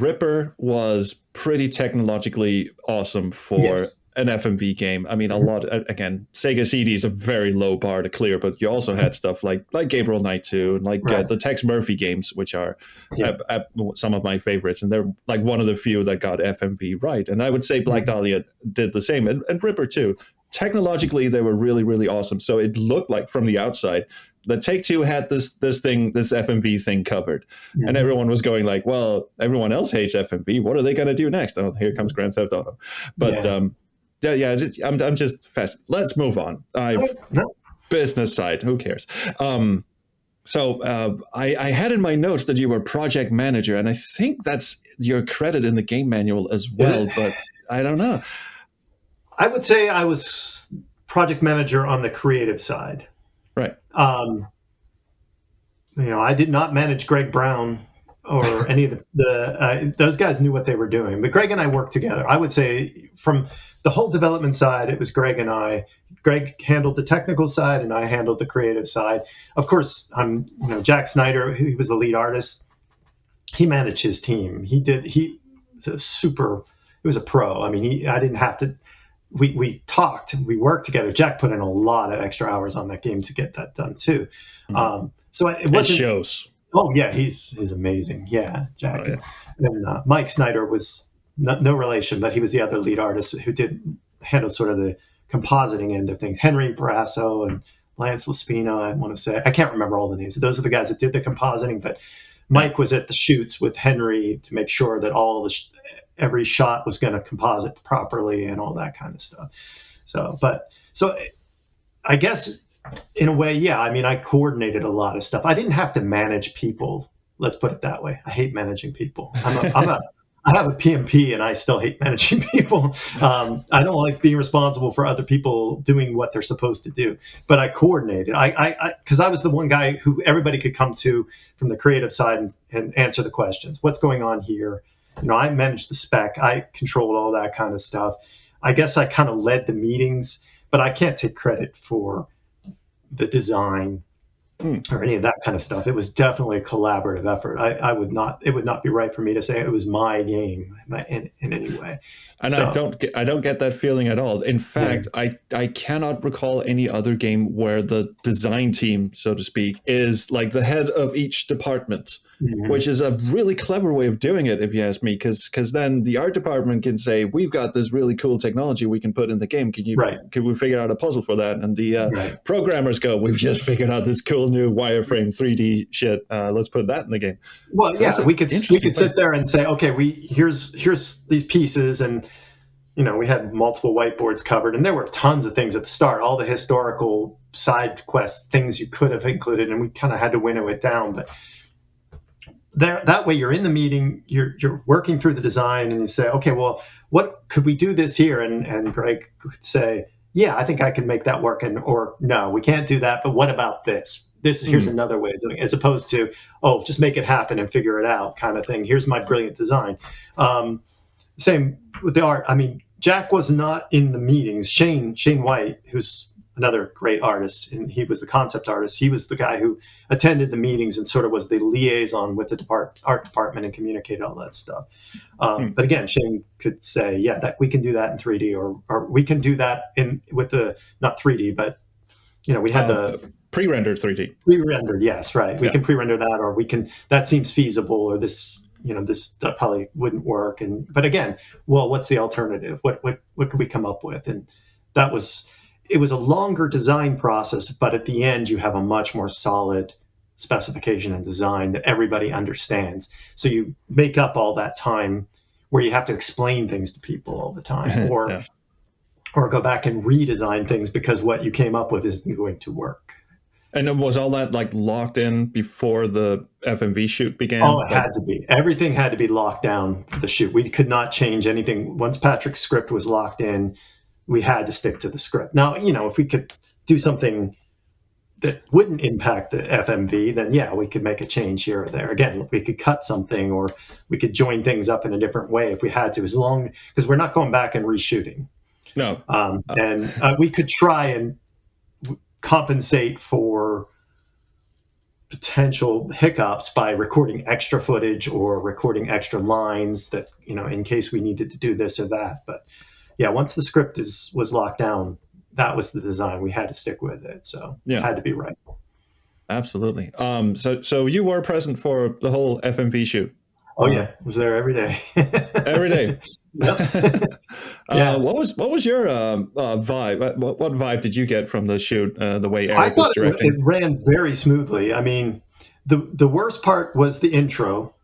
Ripper was pretty technologically awesome for an FMV game. I mean, a lot, again, Sega CD is a very low bar to clear, but you also had stuff like Gabriel Knight 2 and the Tex Murphy games, which are some of my favorites. And they're like one of the few that got FMV right. And I would say Black Dahlia did the same, and Ripper too. Technologically, they were really, really awesome. So it looked like from the outside that Take-Two had this FMV thing covered. And everyone was going like, well, everyone else hates FMV. What are they going to do next? Oh, here comes Grand Theft Auto. But I'm just fast. Let's move on. Business side, who cares? So I had in my notes that you were project manager, and I think that's your credit in the game manual as well, but I don't know. I would say I was project manager on the creative side. Right. I did not manage Greg Brown or any of those guys knew what they were doing. But Greg and I worked together. I would say from the whole development side, it was Greg and I. Greg handled the technical side, and I handled the creative side. Of course, Jack Snyder, he was the lead artist. He managed his team. He was a pro. I mean, I didn't have to. We talked, we worked together. Jack put in a lot of extra hours on that game to get that done too. So it wasn't. It shows. Oh yeah, he's amazing. Yeah, Jack. Oh, yeah. And Mike Snyder was no relation, but he was the other lead artist who did handle sort of the compositing end of things. Henry Barrasso and Lance Laspina, I want to say. I can't remember all the names. Those are the guys that did the compositing, but Mike was at the shoots with Henry to make sure that every shot was going to composite properly and all that kind of stuff. So I guess in a way, yeah, I mean, I coordinated a lot of stuff. I didn't have to manage people. Let's put it that way. I hate managing people. I have a PMP and I still hate managing people. I don't like being responsible for other people doing what they're supposed to do, but I coordinated. Because I was the one guy who everybody could come to from the creative side and answer the questions. What's going on here? I managed the spec. I controlled all that kind of stuff. I guess I kind of led the meetings, but I can't take credit for the design or any of that kind of stuff. It was definitely a collaborative effort. It would not be right for me to say it was my game in any way. And so, I don't get that feeling at all. In fact, I cannot recall any other game where the design team, so to speak, is like the head of each department. Mm-hmm. Which is a really clever way of doing it, if you ask me, because then the art department can say, we've got this really cool technology we can put in the game. Can we figure out a puzzle for that? And the programmers go, we've just figured out this cool new wireframe 3D shit. Let's put that in the game. Well, yeah, we could sit there and say, okay, here's these pieces, and we had multiple whiteboards covered, and there were tons of things at the start, all the historical side quest things you could have included, and we kind of had to winnow it down, but. That way you're in the meeting, you're working through the design, and you say, okay, well, what could we do this here? And Greg could say, yeah, I think I can make that work. Or no, we can't do that. But what about this? Here's another way of doing it, as opposed to, oh, just make it happen and figure it out kind of thing. Here's my brilliant design. Same with the art. I mean, Jack was not in the meetings. Shane White, who's another great artist, and he was the concept artist. He was the guy who attended the meetings and sort of was the liaison with the art department and communicated all that stuff. But again, Shane could say, yeah, that we can do that in 3D, or we can do that with the not 3D, but we had the pre-rendered 3D. Pre-rendered, yes, right. We can pre-render that, or that seems feasible, or this. That probably wouldn't work. But again, well, what's the alternative? What could we come up with? And it was a longer design process, but at the end you have a much more solid specification and design that everybody understands. So you make up all that time where you have to explain things to people all the time, or go back and redesign things because what you came up with isn't going to work. And was all that like locked in before the FMV shoot began? Oh, it had to be. Everything had to be locked down for the shoot. We could not change anything. Once Patrick's script was locked in, we had to stick to the script. Now, if we could do something that wouldn't impact the FMV, then yeah, we could make a change here or there. Again, we could cut something, or we could join things up in a different way if we had to, because we're not going back and reshooting. No. And we could try and compensate for potential hiccups by recording extra footage or recording extra lines that, in case we needed to do this or that. But yeah, once the script was locked down, that was the design. We had to stick with it. So it had to be right. Absolutely. So you were present for the whole FMV shoot? Oh yeah, was there every day. Every day. Yeah. What was your vibe? What vibe did you get from the shoot? The way Eric was directing? It ran very smoothly. I mean, the worst part was the intro.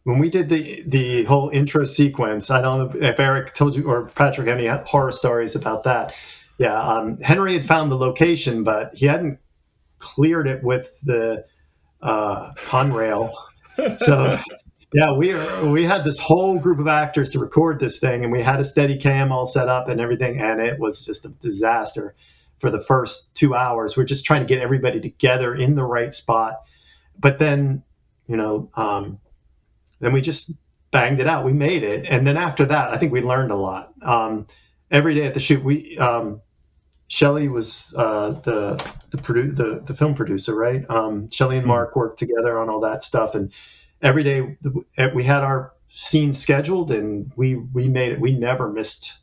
When we did the whole intro sequence, I don't know if Eric told you or Patrick had any horror stories about that. Yeah, Henry had found the location, but he hadn't cleared it with the Conrail. So Yeah, we had this whole group of actors to record this thing, and we had a steady cam all set up and everything, and it was just a disaster for the first 2 hours. We're just trying to get everybody together in the right spot, but then, then we just banged it out. We made it, and then after that, I think we learned a lot. Every day at the shoot, Shelley was the film producer, right? Shelley and Mark worked together on all that stuff, and every day we had our scenes scheduled, and we made it. We never missed,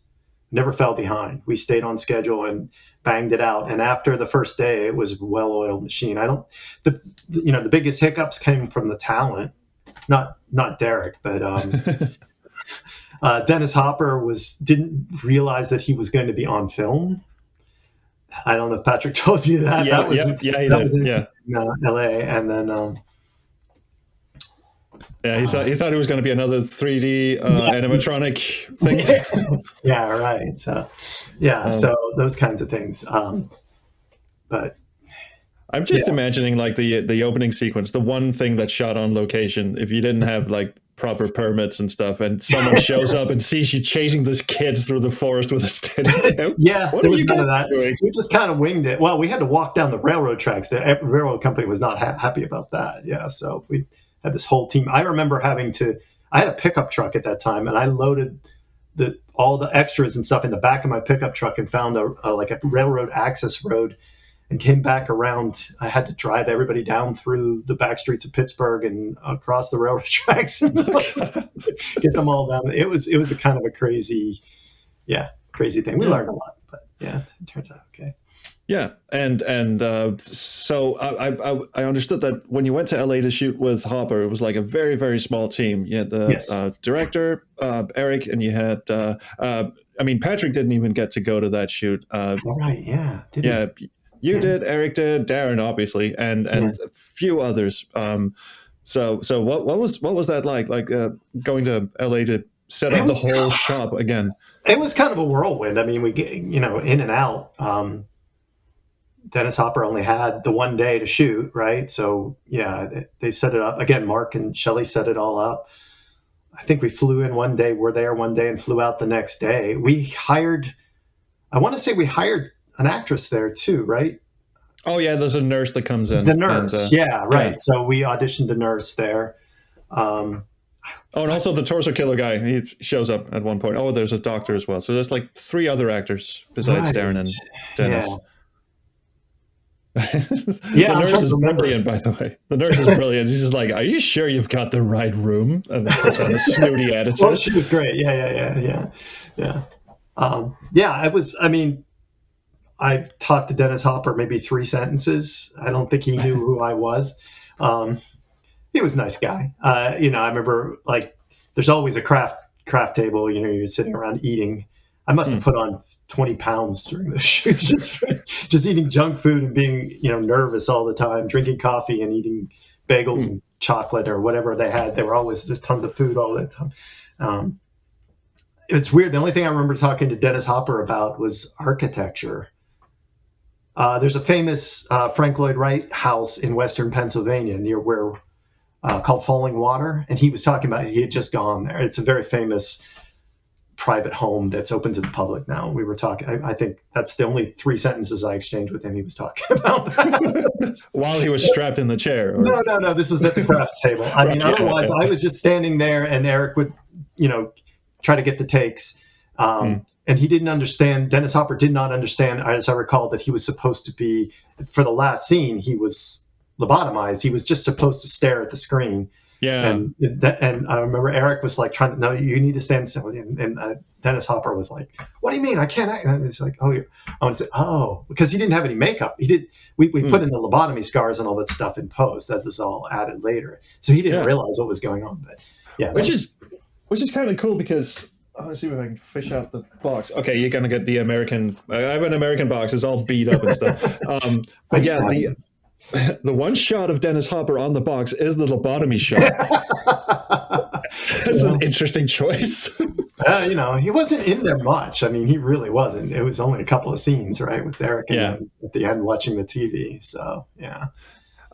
never fell behind. We stayed on schedule and banged it out. And after the first day, it was a well-oiled machine. The biggest hiccups came from the talent, not Derek, but Dennis Hopper didn't realize that he was going to be on film. I don't know if Patrick told you that. Yeah, that was in LA, and then he thought it was going to be another 3D animatronic thing. Yeah, right. So so those kinds of things. But I'm just imagining like the opening sequence, the one thing that's shot on location. If you didn't have like proper permits and stuff, and someone shows up and sees you chasing this kid through the forest with a steady cam. Yeah, what there are was you none of that. doing? We just kind of winged it. Well, we had to walk down the railroad tracks. The railroad company was not happy about that. Yeah, so we had this whole team. I remember I had a pickup truck at that time, and I loaded all the extras and stuff in the back of my pickup truck and found a railroad access road and came back around. I had to drive everybody down through the back streets of Pittsburgh and across the railroad tracks and get them all down. It was a kind of a crazy thing. We learned a lot, but yeah, it turned out okay. Yeah, and so I understood that when you went to LA to shoot with Hopper, it was like a very, very small team. You had the director, Eric, and you had Patrick didn't even get to go to that shoot. All right, yeah. You did, Eric did, Darren obviously, and a few others. So what was that like? Like going to LA to set up the whole shop again? It was kind of a whirlwind. I mean, we get in and out. Dennis Hopper only had the one day to shoot, right? So yeah, they set it up again. Mark and Shelley set it all up. I think we flew in one day, were there one day, and flew out the next day. I want to say we hired an actress there too, right? Oh yeah, there's a nurse that comes in. The nurse, right. Yeah. So we auditioned the nurse there. And also the torso killer guy, he shows up at one point. Oh, there's a doctor as well. So there's like 3 other actors besides Darren and Dennis. Yeah. The nurse is brilliant, by the way. The nurse is brilliant. She's just like, "Are you sure you've got the right room?" And then puts on a snooty attitude. Well, she was great. Yeah. It was. I mean, I talked to Dennis Hopper maybe 3 sentences. I don't think he knew who I was. He was a nice guy. I remember like there's always a craft table. You're sitting around eating. I must have put on 20 pounds during the shoots, just eating junk food and being nervous all the time, drinking coffee and eating bagels and chocolate or whatever they had. There were always just tons of food all the time. It's weird. The only thing I remember talking to Dennis Hopper about was architecture. There's a famous Frank Lloyd Wright house in Western Pennsylvania near where called Falling Water, and he was talking about he had just gone there. It's a very famous private home that's open to the public now. We were talking. I think that's the only 3 sentences I exchanged with him. He was talking about that while he was strapped in the chair. Or... No. This was at the craft table. I mean, otherwise I was just standing there, and Eric would, try to get the takes. And he didn't understand. Dennis Hopper did not understand, as I recall, that he was supposed to be, for the last scene, he was lobotomized. He was just supposed to stare at the screen. Yeah. And I remember Eric was like no, you need to stand still. And Dennis Hopper was like, "What do you mean? I can't act." And it's like, I want to say, because he didn't have any makeup. We put in the lobotomy scars and all that stuff in post. That was all added later. So he didn't realize what was going on. But yeah. Which is kind of cool because let's see if I can fish out the box. Okay, you're gonna get the American. I have an American box. It's all beat up and stuff. But yeah, the one shot of Dennis Hopper on the box is the lobotomy shot. That's an interesting choice. He wasn't in there much. I mean, he really wasn't. It was only a couple of scenes, right, with Eric and at the end watching the TV. So yeah.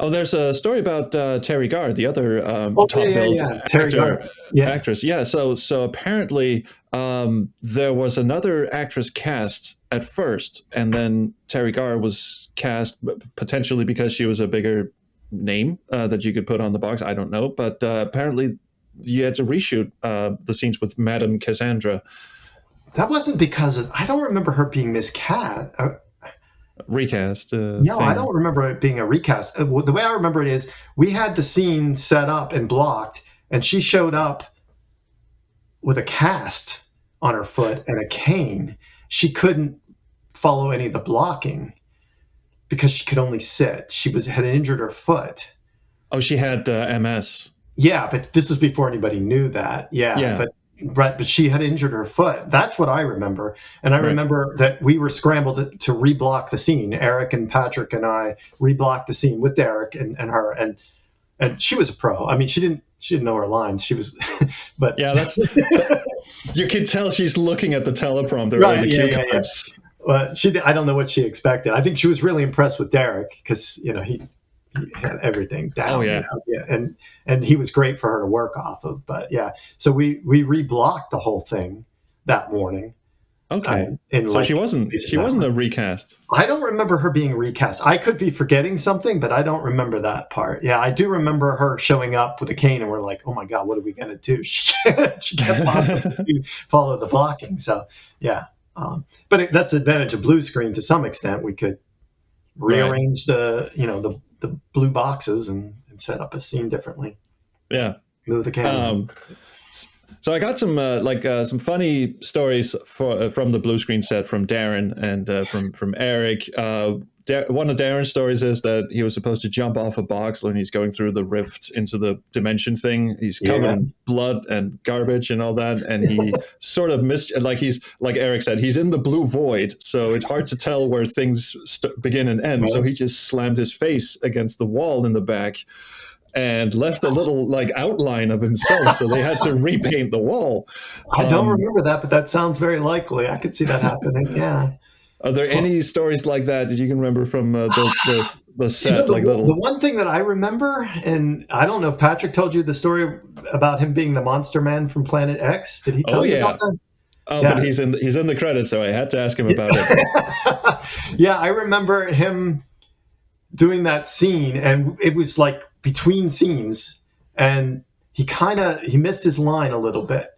Oh, there's a story about Terry Garr, the other Oh, top billed Terry Garr. Yeah. actress. Yeah, so apparently there was another actress cast at first, and then Terry Garr was cast potentially because she was a bigger name that you could put on the box. I don't know, but apparently you had to reshoot the scenes with Madame Cassandra. That wasn't because I don't remember her being miscast. Recast No, thing. I don't remember it being a recast. The way I remember it is we had the scene set up and blocked, and she showed up with a cast on her foot and a cane. She couldn't follow any of the blocking because she could only sit. She had injured her foot. Oh, she had MS. Yeah, but this was before anybody knew that. Yeah. But she had injured her foot. That's what I remember. And I remember that we were scrambled to reblock the scene. Eric and Patrick and I reblocked the scene with Derek and her. And she was a pro. I mean, she didn't know her lines. She was, but yeah, you can tell she's looking at the teleprompter. Right, or the yeah. cue cards. Well, I don't know what she expected. I think she was really impressed with Derek because he had everything down. Oh yeah, and he was great for her to work off of. But yeah, so we reblocked the whole thing that morning. Okay, so she wasn't a recast. I don't remember her being recast. I could be forgetting something, but I don't remember that part. Yeah, I do remember her showing up with a cane, and we're like, "Oh my god, what are we gonna do?" She can't possibly follow the blocking. So yeah, but that's the advantage of blue screen to some extent. We could rearrange the blue boxes and set up a scene differently. Yeah, move the camera. So I got some funny stories from the blue screen set from Darren and from Eric. One of Darren's stories is that he was supposed to jump off a box when he's going through the rift into the dimension thing. He's covered in blood and garbage and all that, and he sort of missed. Like Eric said, he's in the blue void, so it's hard to tell where things begin and end. Right. So he just slammed his face against the wall in the back and left a little outline of himself, so they had to repaint the wall. I don't remember that, but that sounds very likely. I could see that happening. Yeah. Are there any stories like that you can remember from the set? The one thing that I remember, and I don't know if Patrick told you the story about him being the Monster Man from Planet X. Did he tell you about that? Oh, yeah. But he's in the credits, so I had to ask him about it. Yeah, I remember him doing that scene, and it was like between scenes, and he missed his line a little bit.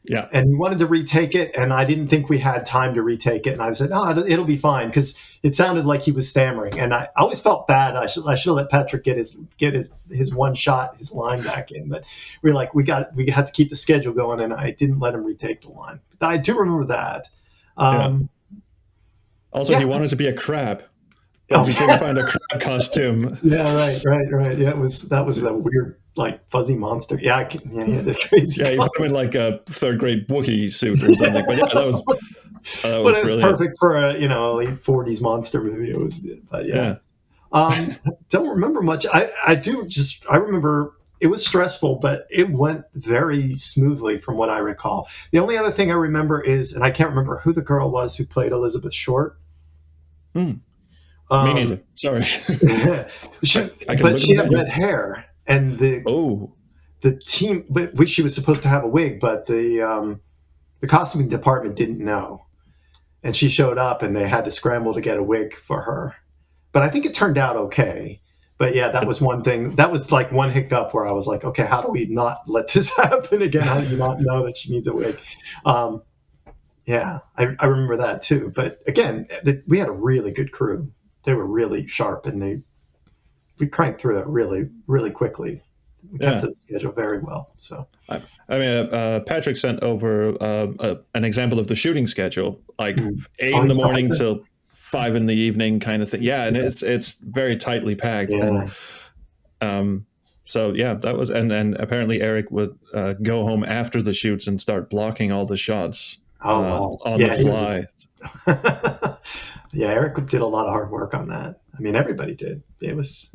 Yeah. And he wanted to retake it, and I didn't think we had time to retake it. And I said, it'll be fine, because it sounded like he was stammering. And I always felt bad. I should have let Patrick get his one shot, his line back in. But we were like, we had to keep the schedule going, and I didn't let him retake the line. But I do remember that. Also, he wanted to be a crab. He couldn't find a crab costume. Yeah, right. Yeah, that was a weird, fuzzy monster. Yeah, the crazy. Yeah, he put him in a third grade Wookiee suit or something. But yeah, that was but it was brilliant. Perfect for a late 40s monster movie. It was, but yeah. Don't remember much. I remember it was stressful, but it went very smoothly from what I recall. The only other thing I remember is, and I can't remember who the girl was who played Elizabeth Short. Me neither. Sorry. She had red hair, and the team. But she was supposed to have a wig, but the costuming department didn't know, and she showed up, and they had to scramble to get a wig for her. But I think it turned out okay. But yeah, that was one thing. That was one hiccup where I was like, okay, how do we not let this happen again? How do you not know that she needs a wig? Yeah, I remember that too. But again, we had a really good crew. They were really sharp, and we cranked through it really, really quickly. We kept the schedule very well. So, I mean, Patrick sent over an example of the shooting schedule, 8 in the morning till 5 in the evening, kind of thing. Yeah, and it's very tightly packed. Yeah. And, so yeah, that was, and apparently Eric would go home after the shoots and start blocking all the shots on the fly. Yeah, Eric did a lot of hard work on that. I mean, everybody did. It was.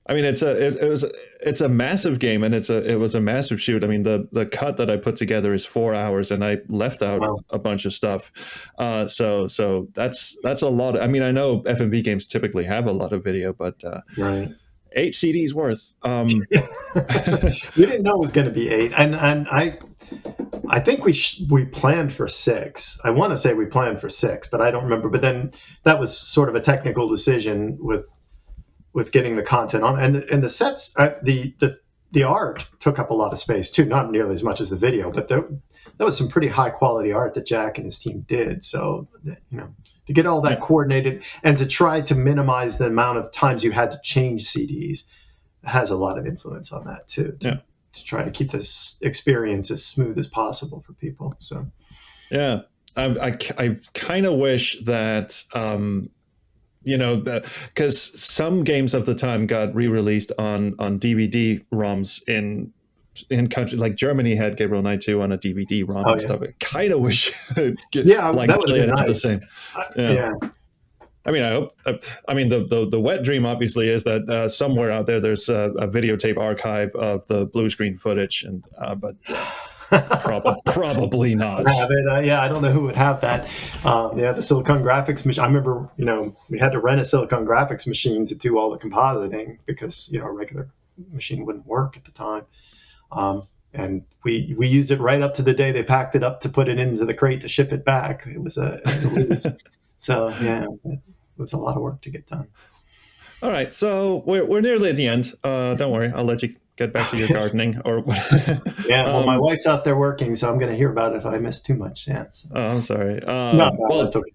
I mean, it's a massive game, and it was a massive shoot. I mean, the cut that I put together is 4 hours, and I left out a bunch of stuff. So that's a lot. I mean, I know F&B games typically have a lot of video, but right. 8 CDs worth. We didn't know it was going to be 8, and I think we planned for 6. I want to say we planned for 6, but I don't remember. But then that was sort of a technical decision with getting the content on, and the sets, the art took up a lot of space too. Not nearly as much as the video, but there was some pretty high quality art that Jack and his team did. So to get all that coordinated and to try to minimize the amount of times you had to change CDs has a lot of influence on that too. To try to keep this experience as smooth as possible for people. So, yeah, I kind of wish that, because some games of the time got re-released on DVD ROMs in countries like Germany had Gabriel Knight 2 on a DVD ROM and stuff. I kind of wish that would be nice. The same. Yeah. I mean, I hope. I mean, the wet dream obviously is that somewhere out there's a videotape archive of the blue screen footage, but probably not. I don't know who would have that. The Silicon Graphics machine. I remember, we had to rent a Silicon Graphics machine to do all the compositing because a regular machine wouldn't work at the time. And we used it right up to the day they packed it up to put it into the crate to ship it back. It was a lease. So it was a lot of work to get done. All right, so we're nearly at the end. Don't worry, I'll let you get back to your gardening. Or my wife's out there working, so I'm going to hear about it if I miss too much. Yeah. So. Oh, I'm sorry. No, that's okay.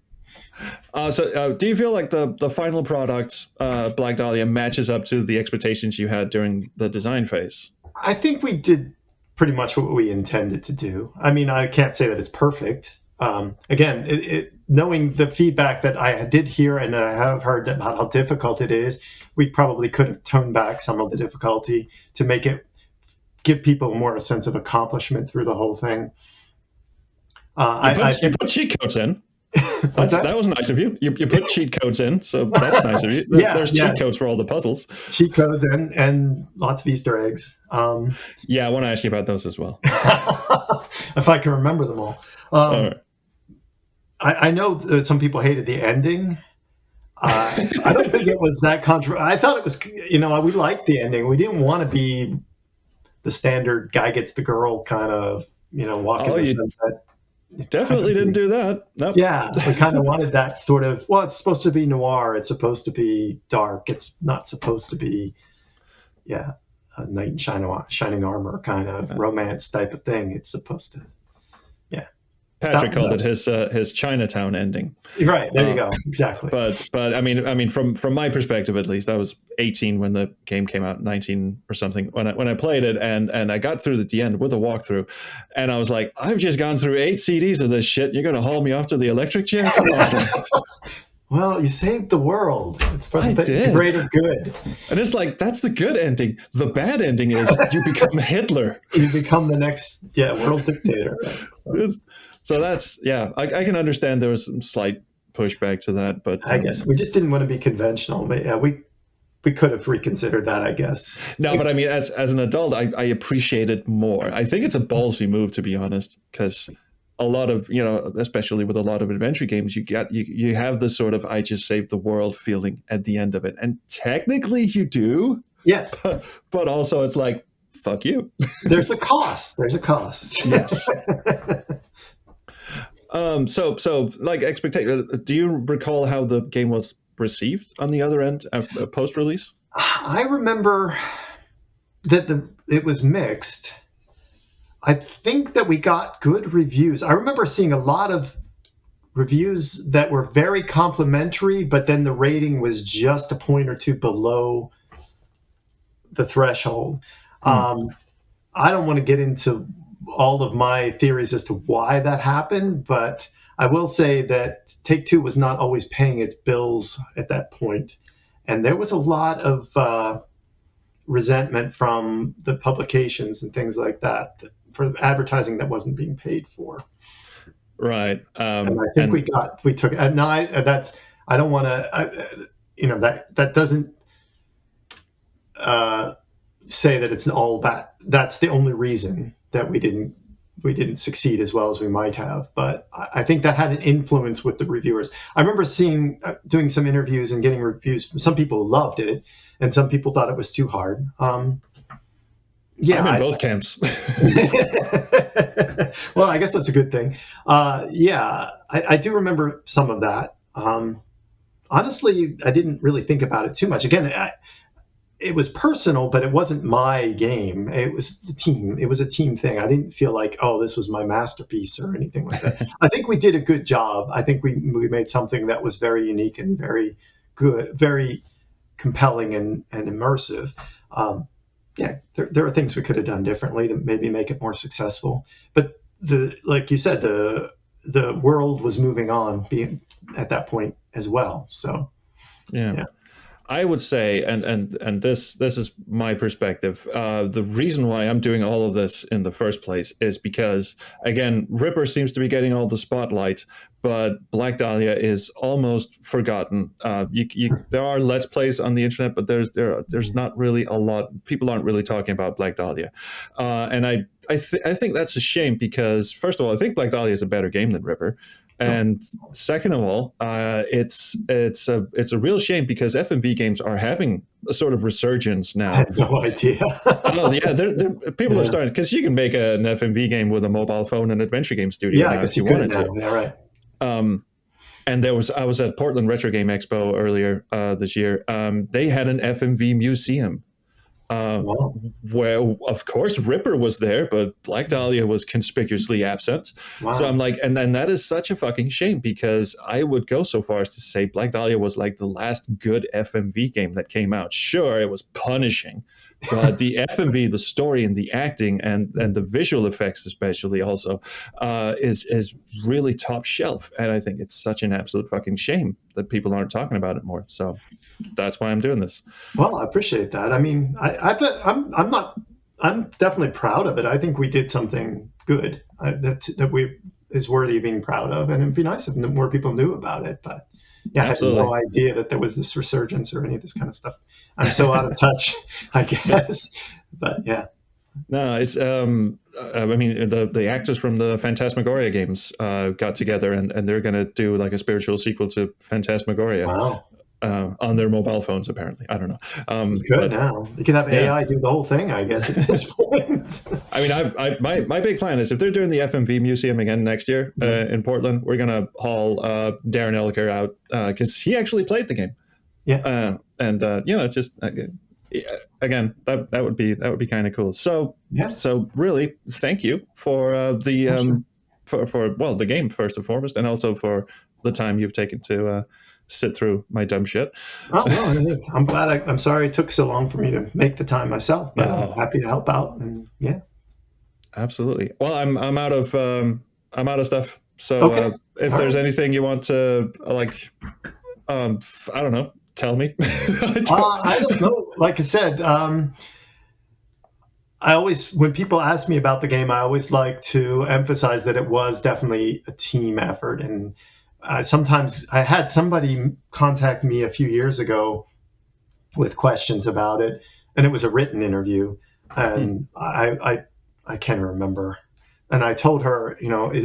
So do you feel like the final product, Black Dahlia, matches up to the expectations you had during the design phase? I think we did pretty much what we intended to do. I mean, I can't say that it's perfect. Again, knowing the feedback that I did hear and that I have heard about how difficult it is, we probably could have toned back some of the difficulty to make it give people more a sense of accomplishment through the whole thing. You put cheat codes in. That was nice of you. You put cheat codes in, so that's nice of you. There's cheat codes for all the puzzles. Cheat codes and lots of Easter eggs. I want to ask you about those as well. If I can remember them all. All right. I know that some people hated the ending. I don't think it was that controversial. I thought it was, we liked the ending. We didn't want to be the standard guy gets the girl kind of, walking the sunset. Definitely didn't do that. Nope. Yeah, we kind of wanted that sort of, it's supposed to be noir. It's supposed to be dark. It's not supposed to be, a knight in shining armor kind of romance type of thing. It's supposed to, Patrick called it his Chinatown ending. Right, there you go. Exactly. But I mean, from my perspective at least, I was 18 when the game came out, 19 or something when I played it, and I got through the end with a walkthrough, and I was like, I've just gone through 8 CDs of this shit. You're going to haul me off to the electric chair? Come on. Well, you saved the world. It's for the greater good. And it's like, that's the good ending. The bad ending is you become Hitler. You become the next world dictator. Right? So that's, I can understand there was some slight pushback to that, but I guess we just didn't want to be conventional. But we could have reconsidered that, I guess. No, but I mean, as an adult, I appreciate it more. I think it's a ballsy move, to be honest, because a lot of, especially with a lot of adventure games, you have this sort of I just saved the world feeling at the end of it, and technically you do. Yes, but also it's like, fuck you. There's a cost. Yes. So like expectation. Do you recall how the game was received on the other end post release? I remember that it was mixed. I think that we got good reviews. I remember seeing a lot of reviews that were very complimentary, but then the rating was just a point or two below the threshold. I don't want to get into all of my theories as to why that happened, but I will say that Take-Two was not always paying its bills at that point. And there was a lot of resentment from the publications and things like that for advertising that wasn't being paid for. Right. And I think we took, and no, I don't want to, that doesn't say that it's all that. That's the only reason that we didn't succeed as well as we might have. But I think that had an influence with the reviewers. I remember doing some interviews and getting reviews from some people who loved it, and some people thought it was too hard. Yeah, I'm in both camps. well, I guess that's a good thing. Yeah, I do remember some of that. Honestly, I didn't really think about it too much. Again, it was personal, but it wasn't my game. It was the team. It was a team thing. I didn't feel like, oh, this was my masterpiece or anything like that. I think we did a good job. I think we made something that was very unique and very good, very compelling and immersive. Yeah, there are things we could have done differently to maybe make it more successful. But like you said, the world was moving on, being at that point as well. So yeah. I would say, and this is my perspective. The reason why I'm doing all of this in the first place is because, again, Ripper seems to be getting all the spotlight, but Black Dahlia is almost forgotten. There are Let's Plays on the internet, but there's not really a lot. People aren't really talking about Black Dahlia, and I think that's a shame because, first of all, I think Black Dahlia is a better game than Ripper. And second of all, it's a real shame because FMV games are having a sort of resurgence now. I had no idea. Oh yeah, people are starting because you can make an FMV game with a mobile phone and adventure game studio. Yeah, I guess you wanted to. Yeah, right. And I was at Portland Retro Game Expo earlier this year. They had an FMV museum. Wow. Where, of course, Ripper was there, but Black Dahlia was conspicuously absent. Wow. So I'm like, and that is such a fucking shame because I would go so far as to say Black Dahlia was like the last good FMV game that came out. Sure, it was punishing, but the FMV, the story and the acting and the visual effects especially also is really top shelf. And I think it's such an absolute fucking shame that people aren't talking about it more. So that's why I'm doing this. Well, I appreciate that. I mean, I'm definitely proud of it. I think we did something good that is worthy of being proud of, and it'd be nice if more people knew about it. But yeah, Absolutely. I had no idea that there was this resurgence or any of this kind of stuff. I'm so out of touch, I guess. But yeah. No, it's I mean the actors from the Phantasmagoria games got together and they're going to do like a spiritual sequel to Phantasmagoria. Wow. On their mobile phones, apparently. I don't know. You could now. You can have AI do the whole thing, I guess, at this point. I mean, my big plan is if they're doing the FMV museum again next year in Portland, we're gonna haul Darren Elliker out because he actually played the game. Yeah. Just again, that would be kind of cool. So Yeah. So really, thank you for the game first and foremost, and also for the time you've taken to sit through my dumb shit. Oh, no, I'm glad. I'm sorry it took so long for me to make the time myself, but I'm happy to help out. And yeah, absolutely. Well, I'm out of stuff. So Okay. If All there's right. anything you want to I don't know, tell me. I don't know. Like I said, when people ask me about the game, I always like to emphasize that it was definitely a team effort. And sometimes I had somebody contact me a few years ago with questions about it, and it was a written interview, and I can't remember. And I told her,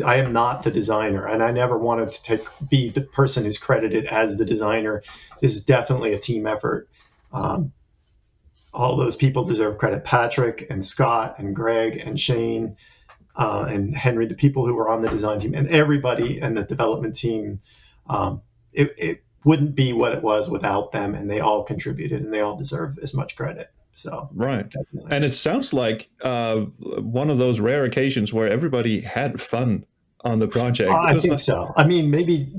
I am not the designer, and I never wanted to be the person who's credited as the designer. This is definitely a team effort. All those people deserve credit. Patrick and Scott and Greg and Shane and Henry, the people who were on the design team, and everybody in the development team. It wouldn't be what it was without them, and they all contributed, and they all deserve as much credit. So right, definitely. and it sounds like one of those rare occasions where everybody had fun on the project. I think so. I mean, maybe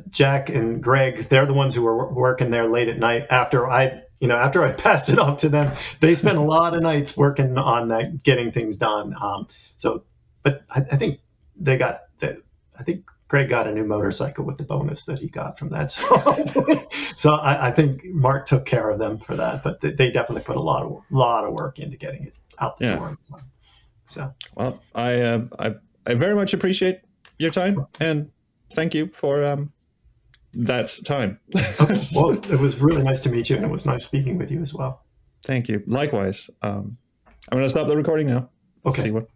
Jack and Greg, they're the ones who were working there late at night after I passed it off to them. They spent a lot of nights working on that, getting things done. But I think I think Greg got a new motorcycle with the bonus that he got from that. So I think Mark took care of them for that, but they definitely put a lot of work into getting it out the door. So, well, I very much appreciate your time, and thank you for that time. Okay. Well, it was really nice to meet you, and it was nice speaking with you as well. Thank you. Likewise. I'm going to stop the recording now. Okay. See what